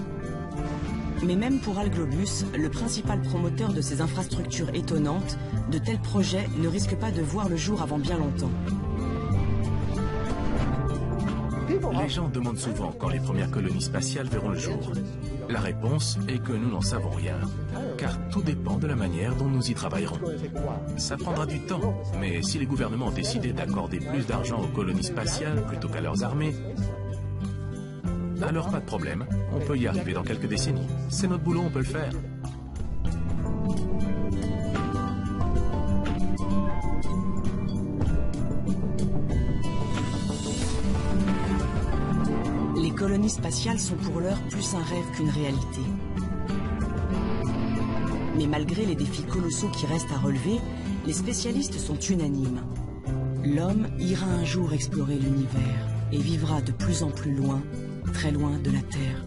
Mais même pour Al Globus, le principal promoteur de ces infrastructures étonnantes, de tels projets ne risquent pas de voir le jour avant bien longtemps.
Les gens demandent souvent quand les premières colonies spatiales verront le jour. La réponse est que nous n'en savons rien, car tout dépend de la manière dont nous y travaillerons. Ça prendra du temps, mais si les gouvernements ont décidé d'accorder plus d'argent aux colonies spatiales plutôt qu'à leurs armées, alors pas de problème, on peut y arriver dans quelques décennies. C'est notre boulot, on peut le faire.
Les colonies spatiales sont pour l'heure plus un rêve qu'une réalité. Mais malgré les défis colossaux qui restent à relever, les spécialistes sont unanimes. L'homme ira un jour explorer l'univers et vivra de plus en plus loin, très loin de la Terre.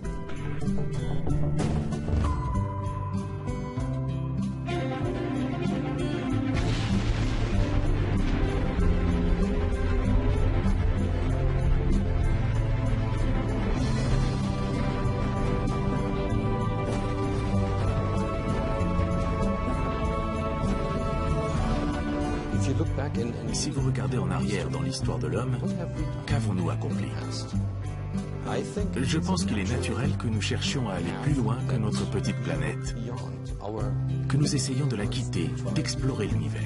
Si vous regardez en arrière dans l'histoire de l'homme, qu'avons-nous accompli? Je pense qu'il est naturel que nous cherchions à aller plus loin que notre petite planète, que nous essayions de la quitter, d'explorer l'univers.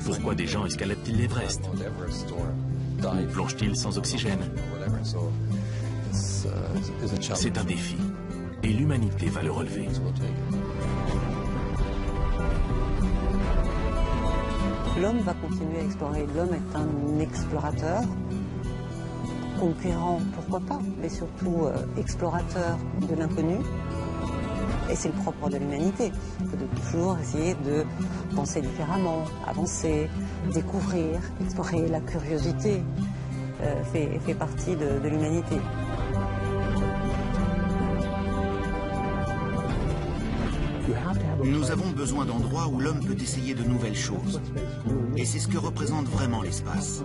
Pourquoi des gens escaladent-ils l'Everest? Ou plongent-ils sans oxygène? C'est un défi, et l'humanité va le relever.
L'homme va continuer à explorer. L'homme est un explorateur, conquérant, pourquoi pas, mais surtout explorateur de l'inconnu. Et c'est le propre de l'humanité, de toujours essayer de penser différemment, avancer, découvrir, explorer. La curiosité fait partie de l'humanité.
Nous avons besoin d'endroits où l'homme peut essayer de nouvelles choses. Et c'est ce que représente vraiment l'espace.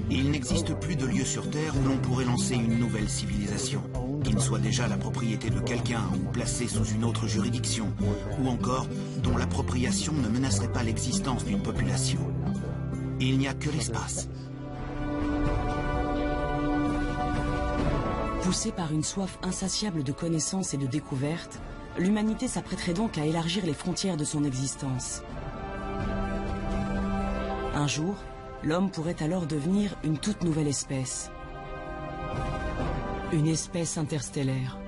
Il n'existe plus de lieu sur Terre où l'on pourrait lancer une nouvelle civilisation, qui ne soit déjà la propriété de quelqu'un ou placée sous une autre juridiction, ou encore dont l'appropriation ne menacerait pas l'existence d'une population. Il n'y a que l'espace.
Poussée par une soif insatiable de connaissances et de découvertes, l'humanité s'apprêterait donc à élargir les frontières de son existence. Un jour, l'homme pourrait alors devenir une toute nouvelle espèce. Une espèce interstellaire.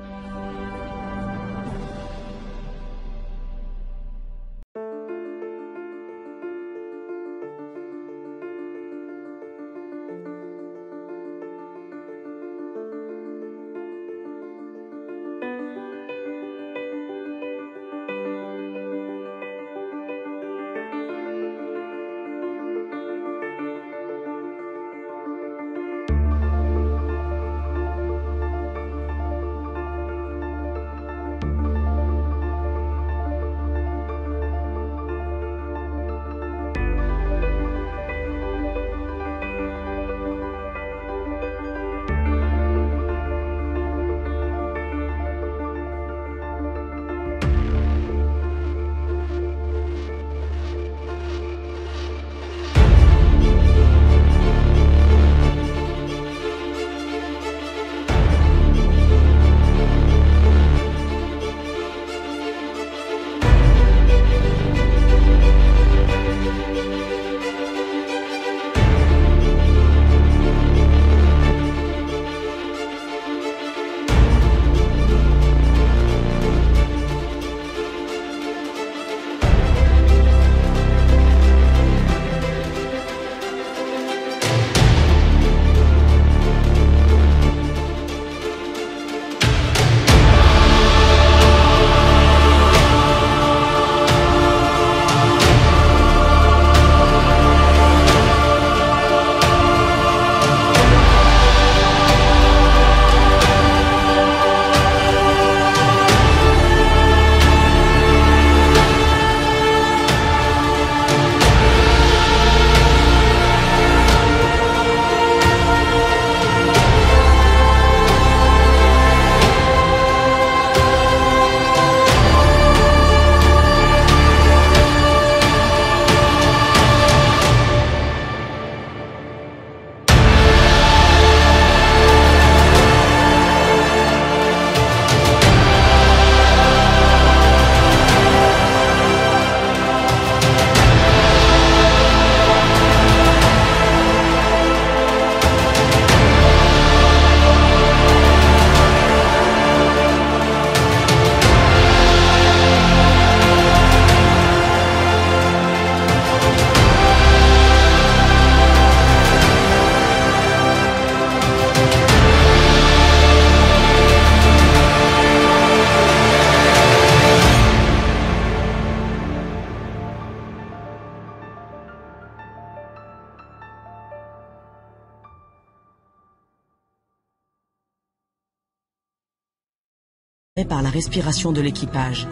par la respiration de l'équipage.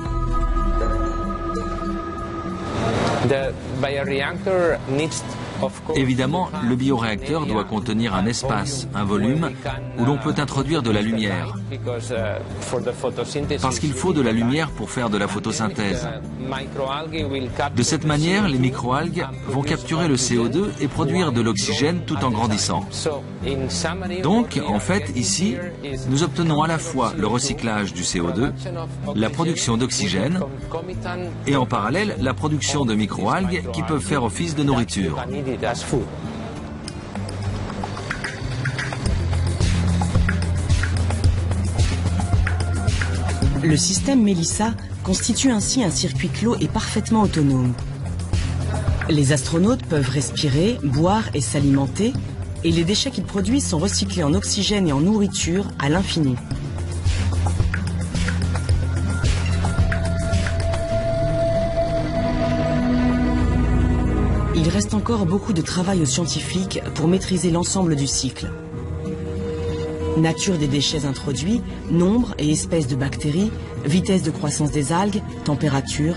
Évidemment, le bioréacteur doit contenir un espace, un volume, où l'on peut introduire de la lumière. Parce qu'il faut de la lumière pour faire de la photosynthèse. De cette manière, les microalgues vont capturer le CO2 et produire de l'oxygène tout en grandissant. Donc, en fait, ici, nous obtenons à la fois le recyclage du CO2, la production d'oxygène et en parallèle la production de microalgues qui peuvent faire office de nourriture.
Le système Melissa constitue ainsi un circuit clos et parfaitement autonome. Les astronautes peuvent respirer, boire et s'alimenter, et les déchets qu'ils produisent sont recyclés en oxygène et en nourriture à l'infini. Il reste encore beaucoup de travail aux scientifiques pour maîtriser l'ensemble du cycle. Nature des déchets introduits, nombre et espèces de bactéries, vitesse de croissance des algues, température.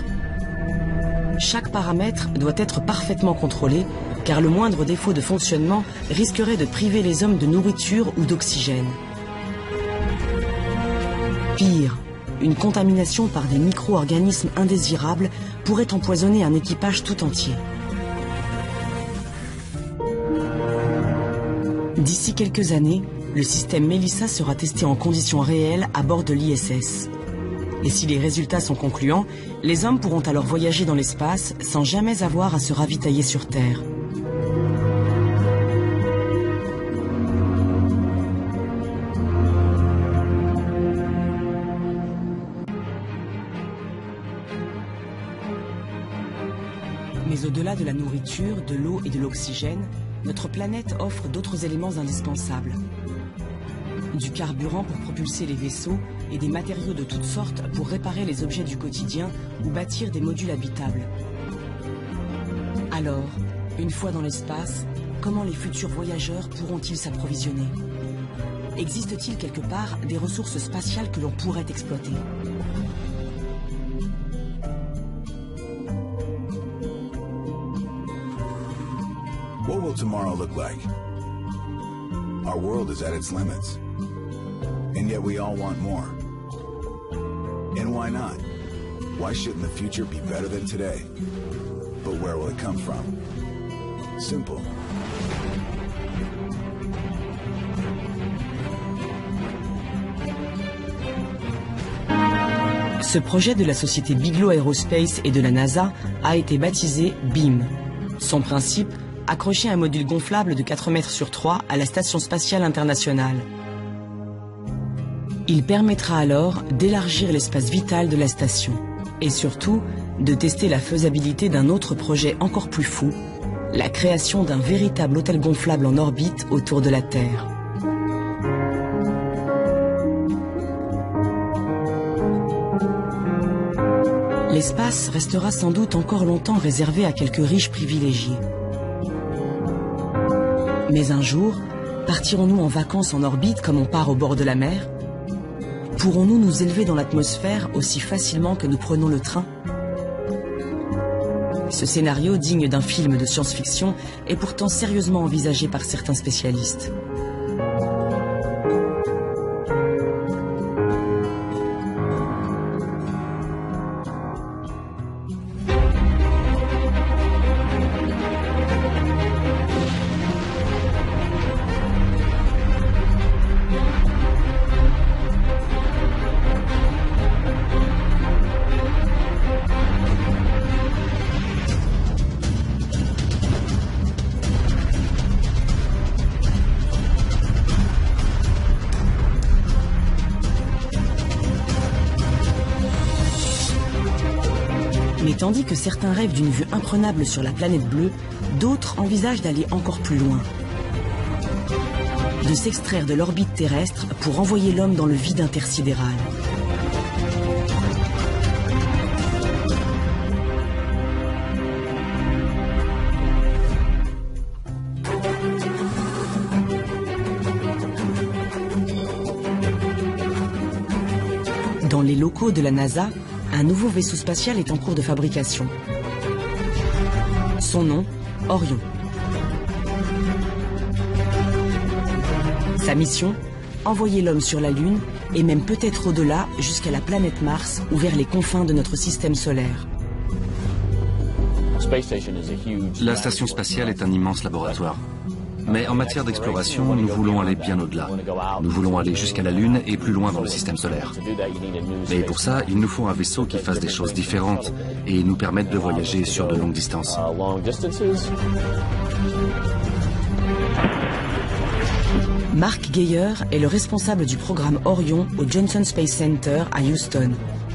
Chaque paramètre doit être parfaitement contrôlé, car le moindre défaut de fonctionnement risquerait de priver les hommes de nourriture ou d'oxygène. Pire, une contamination par des micro-organismes indésirables pourrait empoisonner un équipage tout entier. D'ici quelques années, le système Melissa sera testé en conditions réelles à bord de l'ISS. Et si les résultats sont concluants, les hommes pourront alors voyager dans l'espace sans jamais avoir à se ravitailler sur Terre. Mais au-delà de la nourriture, de l'eau et de l'oxygène, notre planète offre d'autres éléments indispensables. Du carburant pour propulser les vaisseaux et des matériaux de toutes sortes pour réparer les objets du quotidien ou bâtir des modules habitables. Alors, une fois dans l'espace, comment les futurs voyageurs pourront-ils s'approvisionner? Existe-t-il quelque part des ressources spatiales que l'on pourrait exploiter?
What will tomorrow look like? Our world is at its limits. And yet we all want more. And why not? Why shouldn't the future be better than today? But where will it come from? Simple.
Ce projet de la société Bigelow Aerospace et de la NASA a été baptisé BEAM. Son principe, accrocher un module gonflable de 4 mètres sur 3 à la Station spatiale internationale. Il permettra alors d'élargir l'espace vital de la station et surtout de tester la faisabilité d'un autre projet encore plus fou, la création d'un véritable hôtel gonflable en orbite autour de la Terre. L'espace restera sans doute encore longtemps réservé à quelques riches privilégiés. Mais un jour, partirons-nous en vacances en orbite comme on part au bord de la mer? Pourrons-nous nous élever dans l'atmosphère aussi facilement que nous prenons le train? Ce scénario, digne d'un film de science-fiction, est pourtant sérieusement envisagé par certains spécialistes. Mais tandis que certains rêvent d'une vue imprenable sur la planète bleue, d'autres envisagent d'aller encore plus loin. De s'extraire de l'orbite terrestre pour envoyer l'homme dans le vide intersidéral. Dans les locaux de la NASA, un nouveau vaisseau spatial est en cours de fabrication. Son nom, Orion. Sa mission, envoyer l'homme sur la Lune et même peut-être au-delà jusqu'à la planète Mars ou vers les confins de notre système solaire.
La station spatiale est un immense laboratoire. Mais en matière d'exploration, nous voulons aller bien au-delà. Nous voulons aller jusqu'à la Lune et plus loin dans le système solaire. Mais pour ça, il nous faut un vaisseau qui fasse des choses différentes et nous permette de voyager sur de longues distances.
Mark Geyer est le responsable du programme Orion au Johnson Space Center à Houston.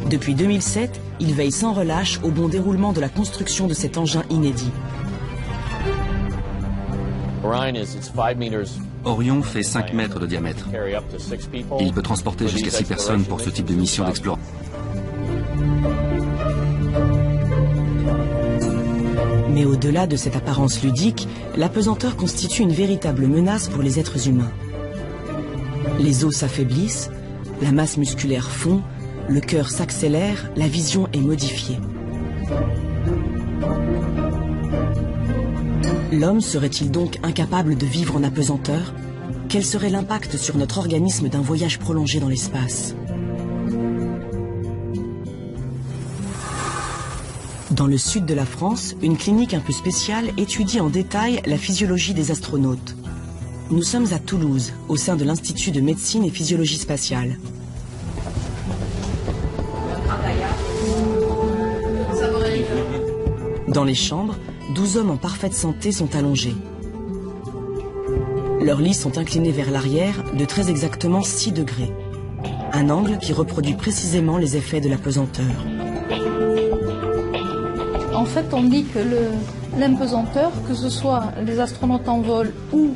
Depuis 2007, il veille sans relâche au bon déroulement de la construction de cet engin inédit.
Orion fait 5 mètres de diamètre. Il peut transporter jusqu'à 6 personnes pour ce type de mission d'exploration.
Mais au-delà de cette apparence ludique, l'apesanteur constitue une véritable menace pour les êtres humains. Les os s'affaiblissent, la masse musculaire fond, le cœur s'accélère, la vision est modifiée. L'homme serait-il donc incapable de vivre en apesanteur? Quel serait l'impact sur notre organisme d'un voyage prolongé dans l'espace? Dans le sud de la France, une clinique un peu spéciale étudie en détail la physiologie des astronautes. Nous sommes à Toulouse, au sein de l'Institut de médecine et physiologie spatiale. Dans les chambres, 12 hommes en parfaite santé sont allongés. Leurs lits sont inclinés vers l'arrière de très exactement 6 degrés. Un angle qui reproduit précisément les effets de l'apesanteur.
En fait, on dit que l'impesanteur, que ce soit les astronautes en vol ou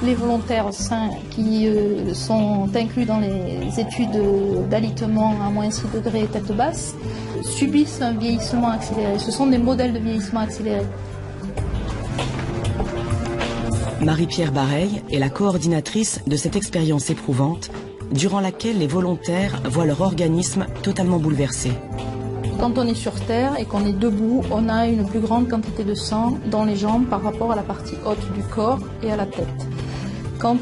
les volontaires sains qui sont inclus dans les études d'alitement à moins 6 degrés tête basse, subissent un vieillissement accéléré. Ce sont des modèles de vieillissement accéléré.
Marie-Pierre Bareil est la coordinatrice de cette expérience éprouvante, durant laquelle les volontaires voient leur organisme totalement bouleversé.
Quand on est sur Terre et qu'on est debout, on a une plus grande quantité de sang dans les jambes par rapport à la partie haute du corps et à la tête. Quand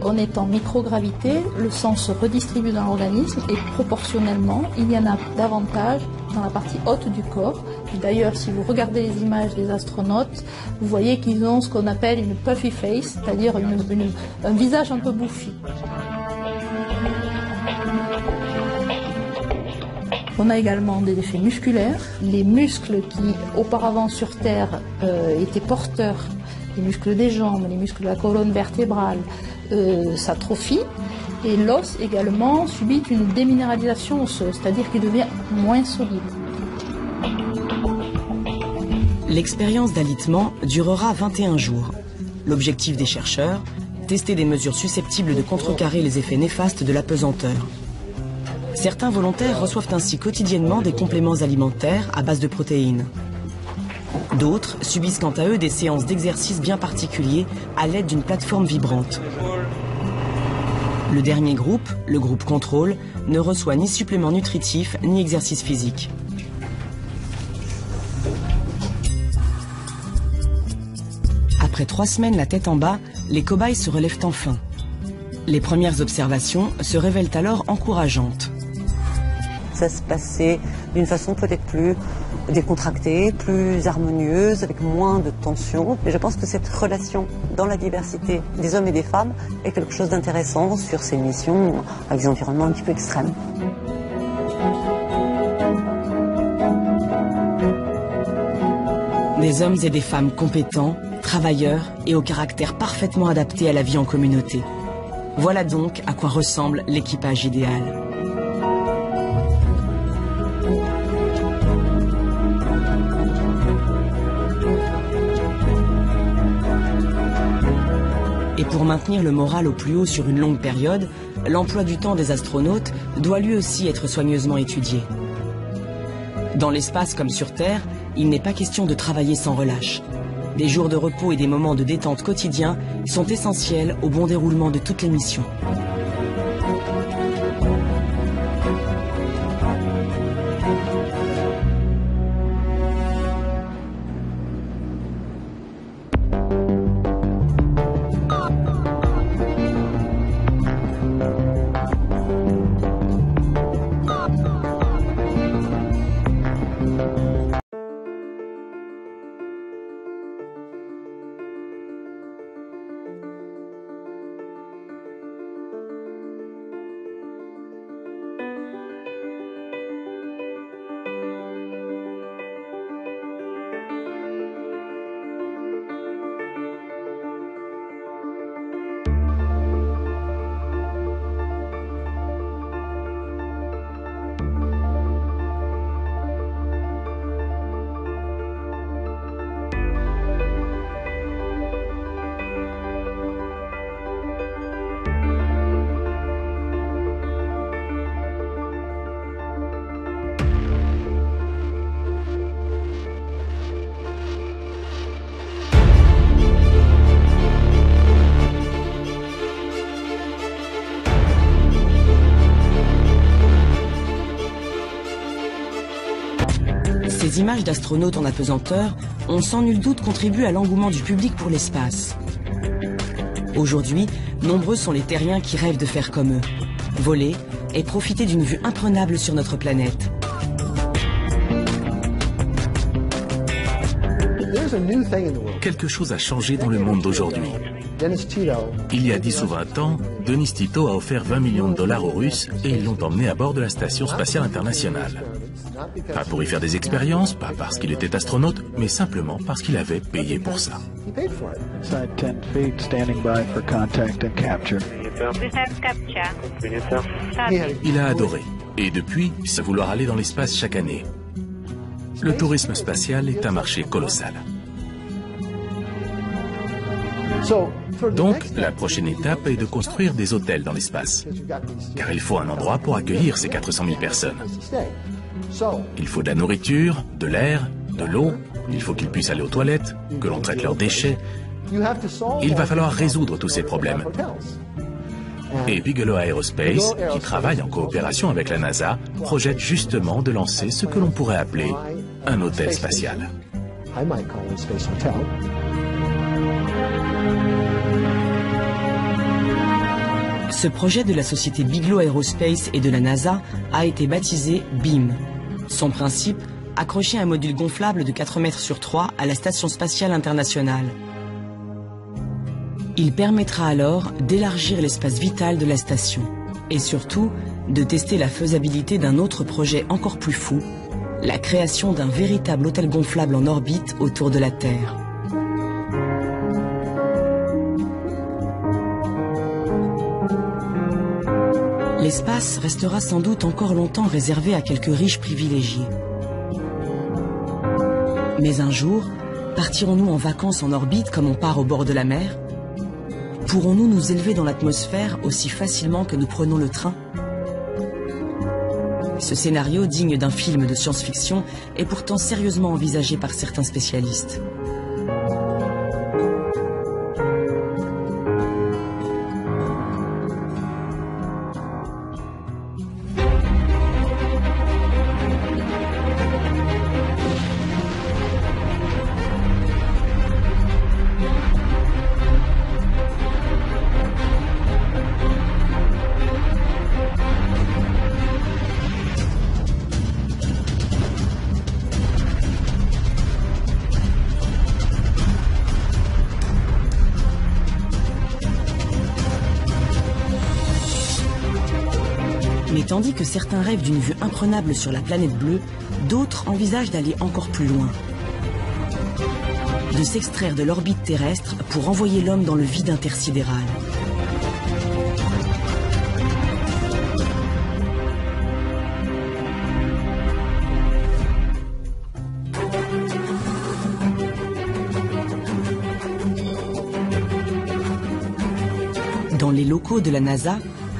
on est en microgravité, le sang se redistribue dans l'organisme et proportionnellement, il y en a davantage dans la partie haute du corps. D'ailleurs, si vous regardez les images des astronautes, vous voyez qu'ils ont ce qu'on appelle une puffy face, c'est-à-dire un visage un peu bouffi. On a également des effets musculaires. Les muscles qui, auparavant sur Terre, étaient porteurs, les muscles des jambes, les muscles de la colonne vertébrale, s'atrophient. Et l'os également subit une déminéralisation osseuse, c'est-à-dire qu'il devient moins solide.
L'expérience d'alitement durera 21 jours. L'objectif des chercheurs, tester des mesures susceptibles de contrecarrer les effets néfastes de l'apesanteur. Certains volontaires reçoivent ainsi quotidiennement des compléments alimentaires à base de protéines. D'autres subissent quant à eux des séances d'exercice bien particuliers à l'aide d'une plateforme vibrante. Le dernier groupe, le groupe contrôle, ne reçoit ni supplément nutritif ni exercice physique. Après 3 semaines la tête en bas, les cobayes se relèvent enfin. Les premières observations se révèlent alors encourageantes.
Ça se passait d'une façon peut-être plus décontractée, plus harmonieuse, avec moins de tension. Mais je pense que cette relation dans la diversité des hommes et des femmes est quelque chose d'intéressant sur ces missions avec des environnements un petit peu extrêmes.
Des hommes et des femmes compétents, travailleurs et au caractère parfaitement adapté à la vie en communauté. Voilà donc à quoi ressemble l'équipage idéal. Et pour maintenir le moral au plus haut sur une longue période, l'emploi du temps des astronautes doit lui aussi être soigneusement étudié. Dans l'espace comme sur Terre, il n'est pas question de travailler sans relâche. Des jours de repos et des moments de détente quotidiens sont essentiels au bon déroulement de toutes les missions. Ces images d'astronautes en apesanteur ont sans nul doute contribué à l'engouement du public pour l'espace. Aujourd'hui, nombreux sont les terriens qui rêvent de faire comme eux, voler et profiter d'une vue imprenable sur notre planète.
Quelque chose a changé dans le monde d'aujourd'hui. Il y a 10 ou 20 ans, Denis Tito a offert 20 millions de dollars aux Russes et ils l'ont emmené à bord de la Station spatiale internationale. Pas pour y faire des expériences, pas parce qu'il était astronaute, mais simplement parce qu'il avait payé pour ça.
Inside 10 feet, standing by for contact and capture.
Il a adoré. Et depuis, il sait vouloir aller dans l'espace chaque année. Le tourisme spatial est un marché colossal. Donc, la prochaine étape est de construire des hôtels dans l'espace. Car il faut un endroit pour accueillir ces 400 000 personnes. Il faut de la nourriture, de l'air, de l'eau. Il faut qu'ils puissent aller aux toilettes, que l'on traite leurs déchets. Il va falloir résoudre tous ces problèmes. Et Bigelow Aerospace, qui travaille en coopération avec la NASA, projette justement de lancer ce que l'on pourrait appeler un hôtel spatial.
Ce projet de la société Bigelow Aerospace et de la NASA a été baptisé BEAM. Son principe, accrocher un module gonflable de 4 mètres sur 3 à la Station spatiale internationale. Il permettra alors d'élargir l'espace vital de la station et surtout de tester la faisabilité d'un autre projet encore plus fou, la création d'un véritable hôtel gonflable en orbite autour de la Terre. L'espace restera sans doute encore longtemps réservé à quelques riches privilégiés. Mais un jour, partirons-nous en vacances en orbite comme on part au bord de la mer? Pourrons-nous nous élever dans l'atmosphère aussi facilement que nous prenons le train? Ce scénario, digne d'un film de science-fiction, est pourtant sérieusement envisagé par certains spécialistes. Mais tandis que certains rêvent d'une vue imprenable sur la planète bleue, d'autres envisagent d'aller encore plus loin. De s'extraire de l'orbite terrestre pour envoyer l'homme dans le vide intersidéral. Dans les locaux de la NASA,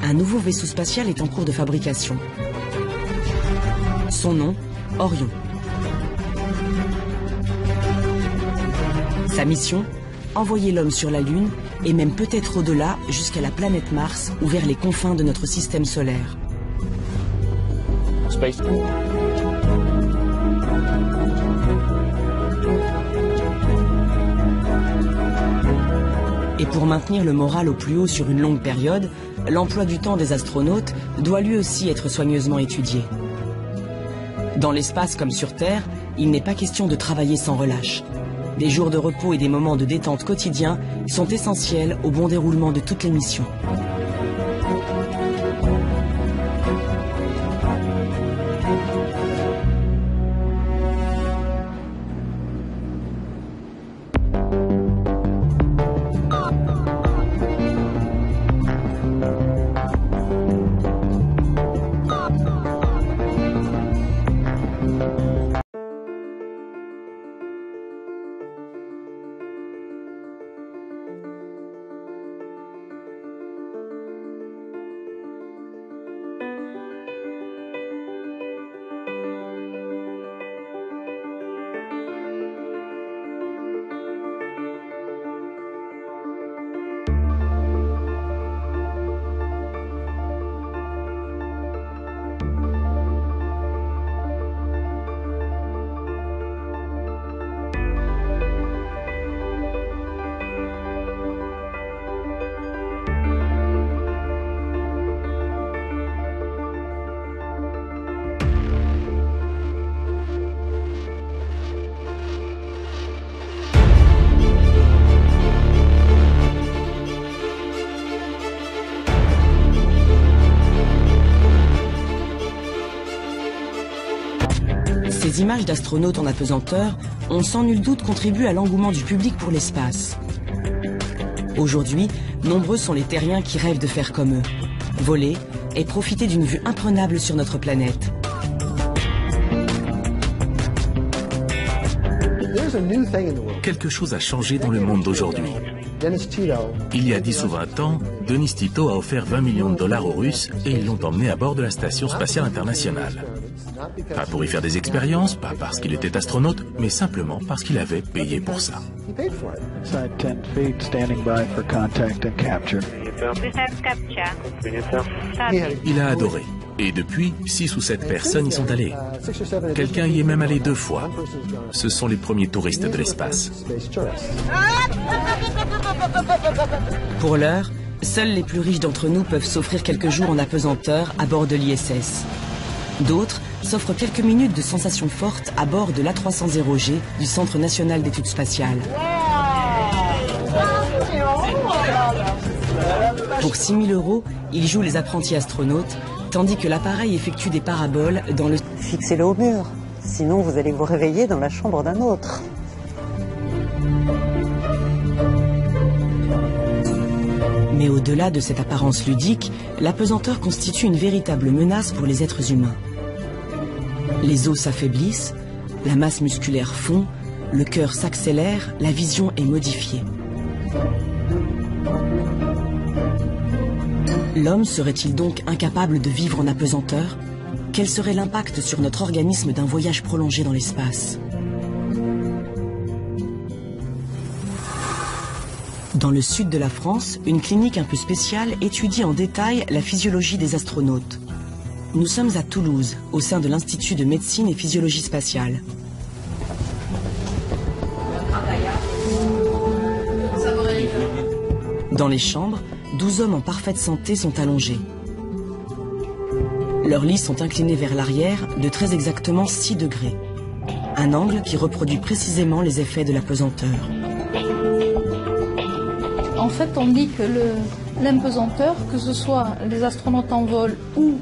un nouveau vaisseau spatial est en cours de fabrication. Son nom, Orion. Sa mission, envoyer l'homme sur la Lune et même peut-être au-delà jusqu'à la planète Mars ou vers les confins de notre système solaire. Et pour maintenir le moral au plus haut sur une longue période, l'emploi du temps des astronautes doit lui aussi être soigneusement étudié. Dans l'espace comme sur Terre, il n'est pas question de travailler sans relâche. Des jours de repos et des moments de détente quotidiens sont essentiels au bon déroulement de toutes les missions. Ces images d'astronautes en apesanteur ont sans nul doute contribué à l'engouement du public pour l'espace. Aujourd'hui, nombreux sont les terriens qui rêvent de faire comme eux, voler et profiter d'une vue imprenable sur notre planète.
Quelque chose a changé dans le monde d'aujourd'hui. Il y a 10 ou 20 ans, Denis Tito a offert 20 millions de dollars aux Russes et ils l'ont emmené à bord de la Station spatiale internationale. Pas pour y faire des expériences, pas parce qu'il était astronaute, mais simplement parce qu'il avait payé pour ça.
Inside 10 feet, standing by for contact and capture.
Il a adoré. Et depuis, 6 ou 7 personnes y sont allées. Quelqu'un y est même allé 2 fois. Ce sont les premiers touristes de l'espace.
Pour l'heure, seuls les plus riches d'entre nous peuvent s'offrir quelques jours en apesanteur à bord de l'ISS. D'autres s'offrent quelques minutes de sensations fortes à bord de l'A300G du Centre national d'études spatiales. Pour 6 000 €, ils jouent les apprentis astronautes, tandis que l'appareil effectue des paraboles dans le...
Fixez-le au mur, sinon vous allez vous réveiller dans la chambre d'un autre.
Mais au-delà de cette apparence ludique, l'apesanteur constitue une véritable menace pour les êtres humains. Les os s'affaiblissent, la masse musculaire fond, le cœur s'accélère, la vision est modifiée. L'homme serait-il donc incapable de vivre en apesanteur? Quel serait l'impact sur notre organisme d'un voyage prolongé dans l'espace? Dans le sud de la France, une clinique un peu spéciale étudie en détail la physiologie des astronautes. Nous sommes à Toulouse, au sein de l'Institut de médecine et physiologie spatiale. Dans les chambres, 12 hommes en parfaite santé sont allongés. Leurs lits sont inclinés vers l'arrière de très exactement 6 degrés. Un angle qui reproduit précisément les effets de l'apesanteur.
En fait, on dit que l'impesanteur, que ce soit les astronautes en vol ou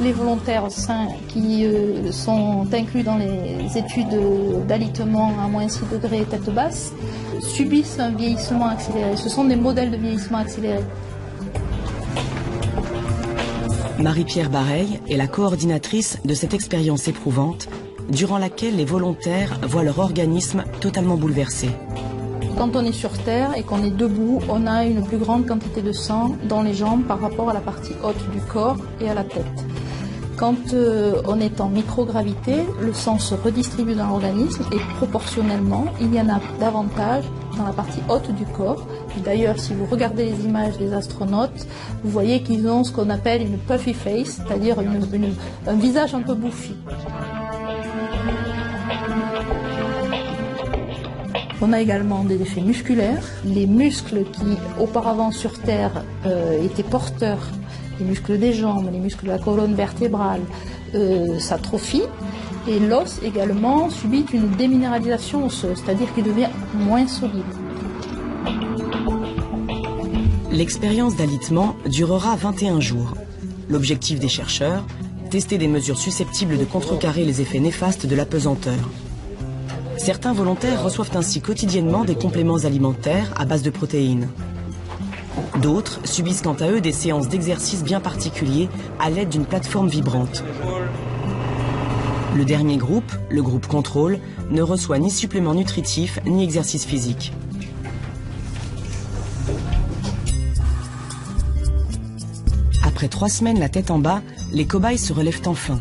les volontaires sains qui sont inclus dans les études d'alitement à moins 6 degrés tête basse, subissent un vieillissement accéléré. Ce sont des modèles de vieillissement accéléré.
Marie-Pierre Bareil est la coordinatrice de cette expérience éprouvante, durant laquelle les volontaires voient leur organisme totalement bouleversé.
Quand on est sur Terre et qu'on est debout, on a une plus grande quantité de sang dans les jambes par rapport à la partie haute du corps et à la tête. Quand on est en microgravité, le sang se redistribue dans l'organisme et proportionnellement, il y en a davantage dans la partie haute du corps. D'ailleurs, si vous regardez les images des astronautes, vous voyez qu'ils ont ce qu'on appelle une puffy face, c'est-à-dire un visage un peu bouffi. On a également des effets musculaires. Les muscles qui, auparavant sur Terre, étaient porteurs, les muscles des jambes, les muscles de la colonne vertébrale, s'atrophient. Et l'os également subit une déminéralisation osseuse, c'est-à-dire qu'il devient moins solide.
L'expérience d'alitement durera 21 jours. L'objectif des chercheurs, tester des mesures susceptibles de contrecarrer les effets néfastes de l'apesanteur. Certains volontaires reçoivent ainsi quotidiennement des compléments alimentaires à base de protéines. D'autres subissent quant à eux des séances d'exercice bien particuliers à l'aide d'une plateforme vibrante. Le dernier groupe, le groupe contrôle, ne reçoit ni supplément nutritif ni exercice physique. Après 3 semaines la tête en bas, les cobayes se relèvent enfin.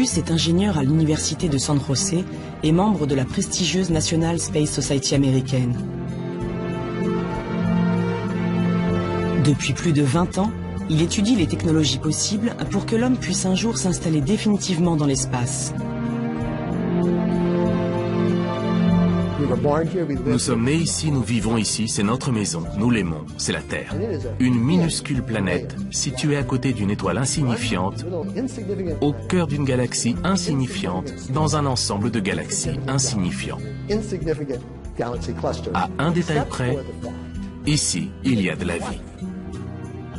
Bruce est ingénieur à l'université de San José et membre de la prestigieuse National Space Society américaine. Depuis plus de 20 ans, il étudie les technologies possibles pour que l'homme puisse un jour s'installer définitivement dans l'espace.
Nous sommes nés ici, nous vivons ici, c'est notre maison, nous l'aimons, c'est la Terre. Une minuscule planète située à côté d'une étoile insignifiante, au cœur d'une galaxie insignifiante, dans un ensemble de galaxies insignifiants. À un détail près, ici, il y a de la vie.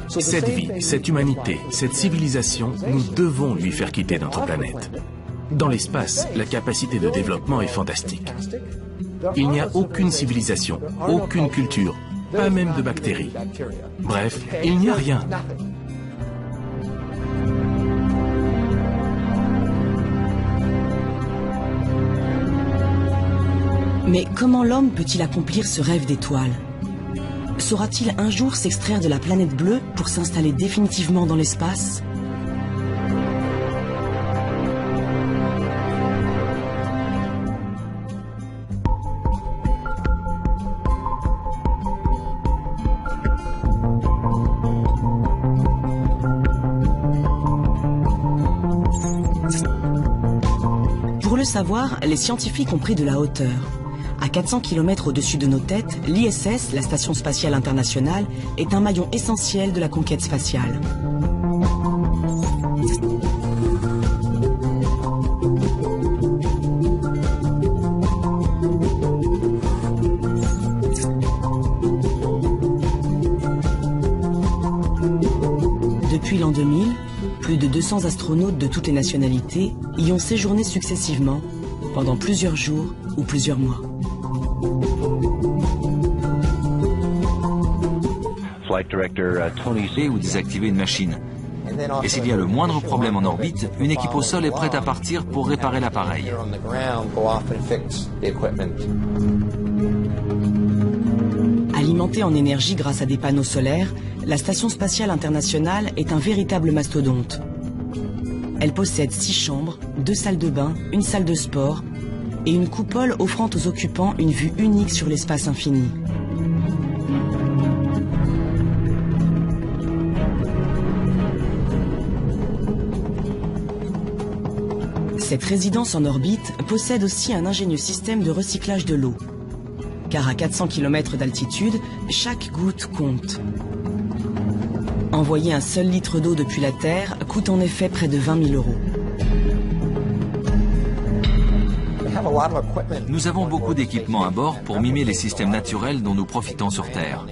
Cette vie, cette humanité, cette civilisation, nous devons lui faire quitter notre planète. Dans l'espace, la capacité de développement est fantastique. Il n'y a aucune civilisation, aucune culture, pas même de bactéries. Bref, il n'y a rien.
Mais comment l'homme peut-il accomplir ce rêve d'étoile? Saura-t-il un jour s'extraire de la planète bleue pour s'installer définitivement dans l'espace? Pour le savoir, les scientifiques ont pris de la hauteur. À 400 km au-dessus de nos têtes, l'ISS, la Station spatiale internationale, est un maillon essentiel de la conquête spatiale. Depuis l'an 2000, plus de 200 astronautes de toutes les nationalités y ont séjourné successivement pendant plusieurs jours ou plusieurs mois.
Activer ou désactiver une machine. Et s'il y a le moindre problème en orbite, une équipe au sol est prête à partir pour réparer l'appareil.
Alimentée en énergie grâce à des panneaux solaires, la Station spatiale internationale est un véritable mastodonte. Elle possède 6 chambres, 2 salles de bain, une salle de sport et une coupole offrant aux occupants une vue unique sur l'espace infini. Cette résidence en orbite possède aussi un ingénieux système de recyclage de l'eau. Car à 400 km d'altitude, chaque goutte compte. Envoyer un seul litre d'eau depuis la Terre coûte en effet près de 20 000 €.
Nous avons beaucoup d'équipements à bord pour mimer les systèmes naturels dont nous profitons sur Terre.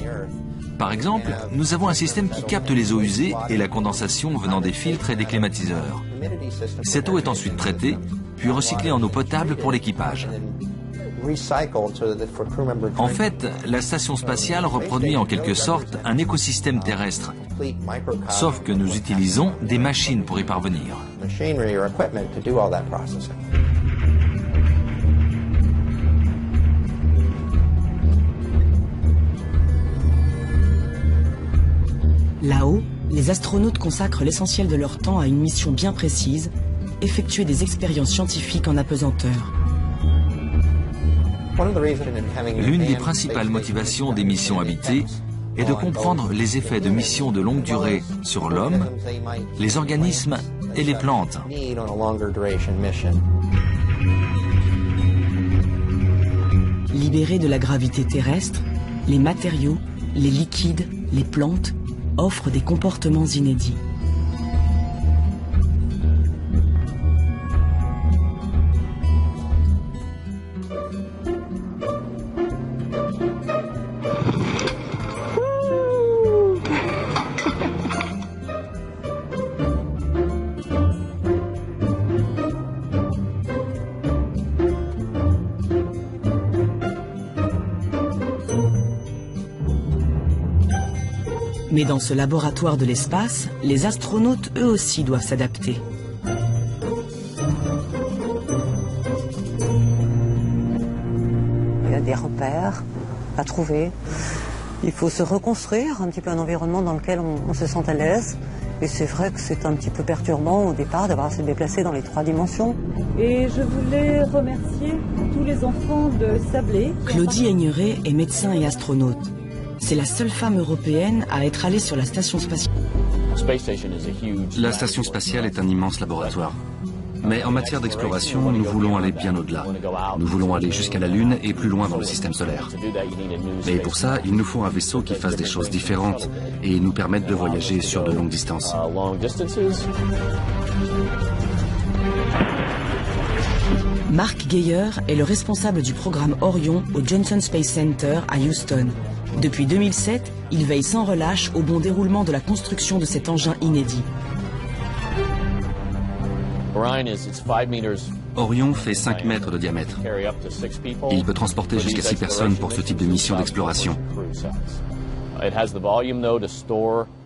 Par exemple, nous avons un système qui capte les eaux usées et la condensation venant des filtres et des climatiseurs. Cette eau est ensuite traitée, puis recyclée en eau potable pour l'équipage. En fait, la station spatiale reproduit en quelque sorte un écosystème terrestre, sauf que nous utilisons des machines pour y parvenir.
Là-haut, les astronautes consacrent l'essentiel de leur temps à une mission bien précise, effectuer des expériences scientifiques en apesanteur.
L'une des principales motivations des missions habitées est de comprendre les effets de missions de longue durée sur l'homme, les organismes et les plantes.
Libérés de la gravité terrestre, les matériaux, les liquides, les plantes offrent des comportements inédits. Mais dans ce laboratoire de l'espace, les astronautes eux aussi doivent s'adapter.
Il y a des repères à trouver. Il faut se reconstruire un petit peu un environnement dans lequel on se sent à l'aise. Et c'est vrai que c'est un petit peu perturbant au départ d'avoir à se déplacer dans les 3 dimensions.
Et je voulais remercier tous les enfants de Sablé.
Claudie Aigneret est médecin et astronaute. C'est la seule femme européenne à être allée sur la station spatiale.
La station spatiale est un immense laboratoire. Mais en matière d'exploration, nous voulons aller bien au-delà. Nous voulons aller jusqu'à la Lune et plus loin dans le système solaire. Mais pour ça, il nous faut un vaisseau qui fasse des choses différentes et nous permette de voyager sur de longues distances.
Mark Geyer est le responsable du programme Orion au Johnson Space Center à Houston. Depuis 2007, il veille sans relâche au bon déroulement de la construction de cet engin inédit.
Orion fait 5 mètres de diamètre. Il peut transporter jusqu'à 6 personnes pour ce type de mission d'exploration.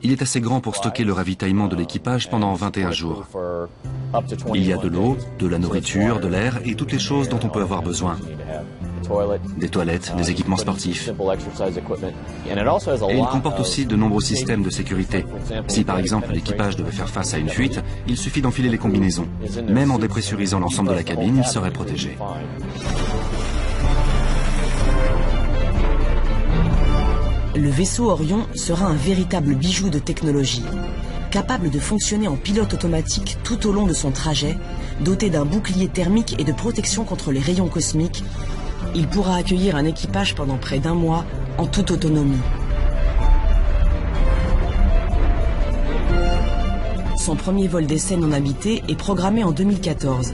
Il est assez grand pour stocker le ravitaillement de l'équipage pendant 21 jours. Il y a de l'eau, de la nourriture, de l'air et toutes les choses dont on peut avoir besoin. Des toilettes, des équipements sportifs. Et il comporte aussi de nombreux systèmes de sécurité. Si par exemple l'équipage devait faire face à une fuite, il suffit d'enfiler les combinaisons. Même en dépressurisant l'ensemble de la cabine, il serait protégé.
Le vaisseau Orion sera un véritable bijou de technologie. Capable de fonctionner en pilote automatique tout au long de son trajet, doté d'un bouclier thermique et de protection contre les rayons cosmiques, il pourra accueillir un équipage pendant près d'1 mois en toute autonomie. Son premier vol d'essai non habité est programmé en 2014.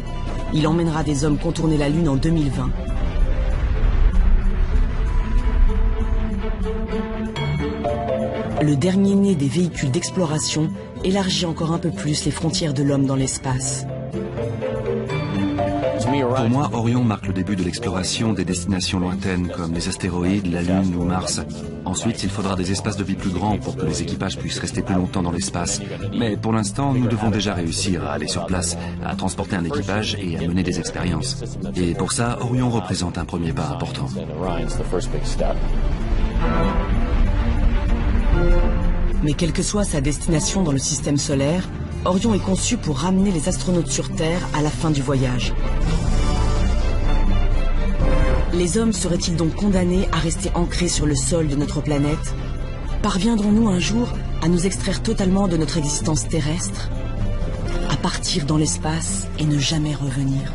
Il emmènera des hommes contourner la Lune en 2020. Le dernier né des véhicules d'exploration élargit encore un peu plus les frontières de l'homme dans l'espace.
Pour moi, Orion marque le début de l'exploration des destinations lointaines comme les astéroïdes, la Lune ou Mars. Ensuite, il faudra des espaces de vie plus grands pour que les équipages puissent rester plus longtemps dans l'espace. Mais pour l'instant, nous devons déjà réussir à aller sur place, à transporter un équipage et à mener des expériences. Et pour ça, Orion représente un premier pas important.
Mais quelle que soit sa destination dans le système solaire, Orion est conçu pour ramener les astronautes sur Terre à la fin du voyage. Les hommes seraient-ils donc condamnés à rester ancrés sur le sol de notre planète? Parviendrons-nous un jour à nous extraire totalement de notre existence terrestre? À partir dans l'espace et ne jamais revenir?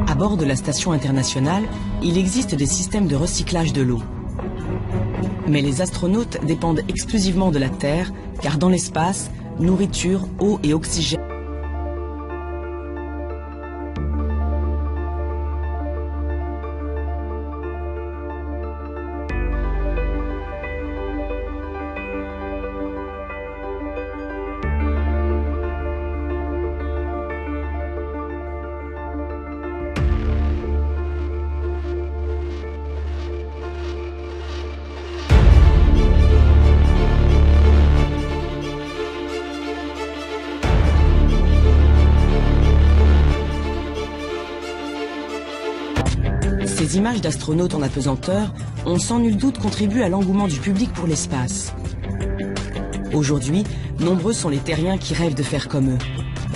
À bord de la station internationale, il existe des systèmes de recyclage de l'eau. Mais les astronautes dépendent exclusivement de la Terre, car dans l'espace, nourriture, eau et oxygène. Ces images d'astronautes en apesanteur ont sans nul doute contribué à l'engouement du public pour l'espace. Aujourd'hui, nombreux sont les terriens qui rêvent de faire comme eux,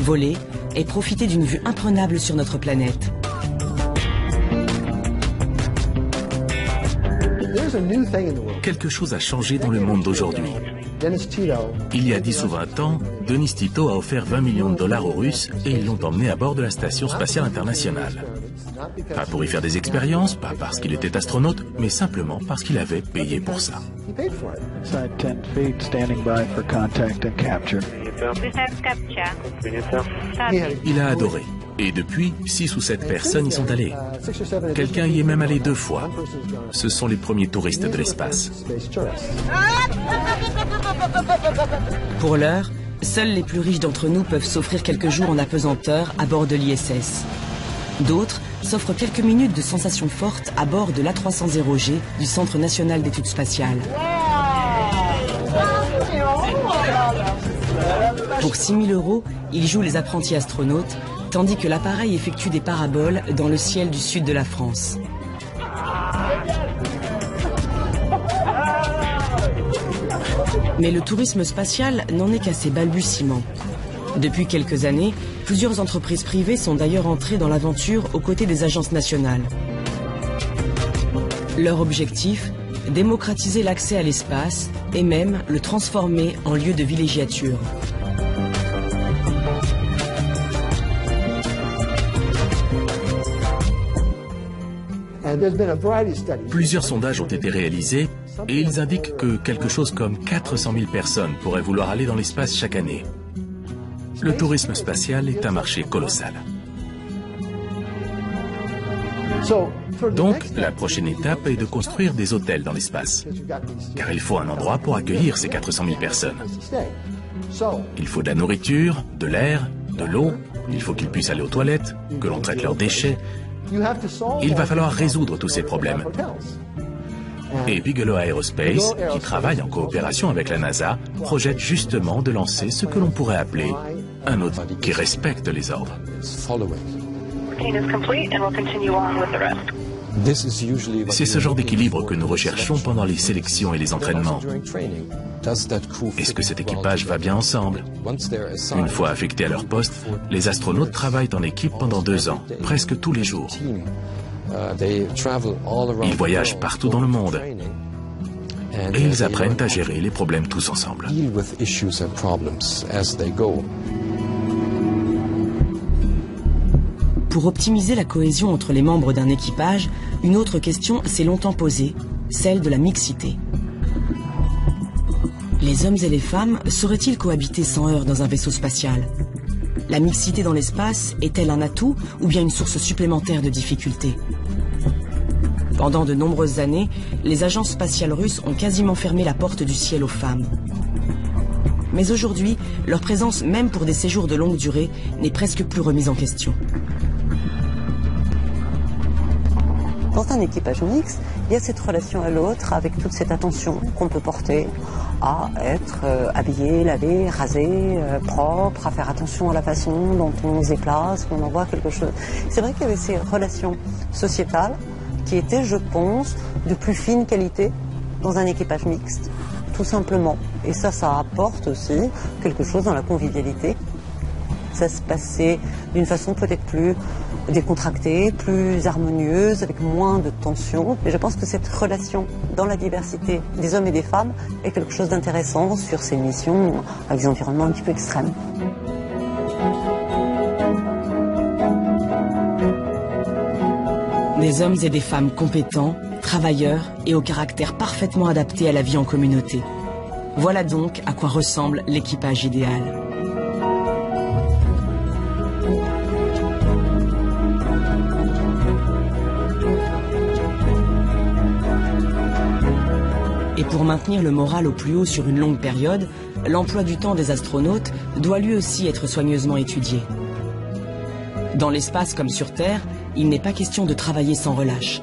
voler et profiter d'une vue imprenable sur notre planète.
Quelque chose a changé dans le monde d'aujourd'hui. Il y a 10 ou 20 ans, Denis Tito a offert 20 millions de dollars aux Russes et ils l'ont emmené à bord de la Station spatiale internationale. Pas pour y faire des expériences, pas parce qu'il était astronaute, mais simplement parce qu'il avait payé pour ça. Il a adoré. Et depuis, 6 ou 7 personnes y sont allées. Quelqu'un y est même allé 2 fois. Ce sont les premiers touristes de l'espace.
Pour l'heure, seuls les plus riches d'entre nous peuvent s'offrir quelques jours en apesanteur à bord de l'ISS. D'autres s'offrent quelques minutes de sensations fortes à bord de l'A300G du Centre national d'études spatiales. Pour 6 000 €, ils jouent les apprentis astronautes, tandis que l'appareil effectue des paraboles dans le ciel du sud de la France. Mais le tourisme spatial n'en est qu'à ses balbutiements. Depuis quelques années, plusieurs entreprises privées sont d'ailleurs entrées dans l'aventure aux côtés des agences nationales. Leur objectif, démocratiser l'accès à l'espace et même le transformer en lieu de villégiature.
Plusieurs sondages ont été réalisés et ils indiquent que quelque chose comme 400 000 personnes pourraient vouloir aller dans l'espace chaque année. Le tourisme spatial est un marché colossal. Donc, la prochaine étape est de construire des hôtels dans l'espace, car il faut un endroit pour accueillir ces 400 000 personnes. Il faut de la nourriture, de l'air, de l'eau, il faut qu'ils puissent aller aux toilettes, que l'on traite leurs déchets. Il va falloir résoudre tous ces problèmes. Et Bigelow Aerospace, qui travaille en coopération avec la NASA, projette justement de lancer ce que l'on pourrait appeler un hôtel qui respecte les ordres. C'est ce genre d'équilibre que nous recherchons pendant les sélections et les entraînements. Est-ce que cet équipage va bien ensemble? Une fois affectés à leur poste, les astronautes travaillent en équipe pendant 2 ans, presque tous les jours. Ils voyagent partout dans le monde et ils apprennent à gérer les problèmes tous ensemble.
Pour optimiser la cohésion entre les membres d'un équipage, une autre question s'est longtemps posée, celle de la mixité. Les hommes et les femmes sauraient-ils cohabiter sans heurts dans un vaisseau spatial? La mixité dans l'espace est-elle un atout ou bien une source supplémentaire de difficultés? Pendant de nombreuses années, les agences spatiales russes ont quasiment fermé la porte du ciel aux femmes. Mais aujourd'hui, leur présence, même pour des séjours de longue durée, n'est presque plus remise en question.
Dans un équipage mixte, il y a cette relation à l'autre avec toute cette attention qu'on peut porter à être habillé, lavé, rasé, propre, à faire attention à la façon dont on se déplace, qu'on envoie quelque chose. C'est vrai qu'il y avait ces relations sociétales qui étaient, je pense, de plus fine qualité dans un équipage mixte, tout simplement. Et ça apporte aussi quelque chose dans la convivialité. Ça se passait d'une façon peut-être plus décontractée, plus harmonieuse, avec moins de tension. Et je pense que cette relation dans la diversité des hommes et des femmes est quelque chose d'intéressant sur ces missions avec des environnements un petit peu extrêmes.
Des hommes et des femmes compétents, travailleurs et au caractère parfaitement adapté à la vie en communauté. Voilà donc à quoi ressemble l'équipage idéal. Et pour maintenir le moral au plus haut sur une longue période, l'emploi du temps des astronautes doit lui aussi être soigneusement étudié. Dans l'espace comme sur Terre, il n'est pas question de travailler sans relâche.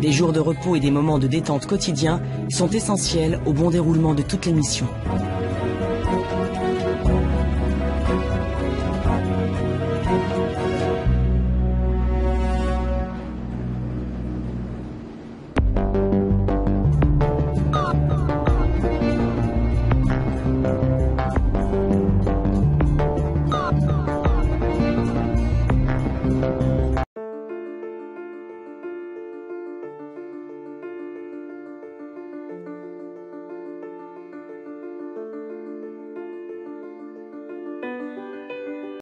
Des jours de repos et des moments de détente quotidiens sont essentiels au bon déroulement de toutes les missions.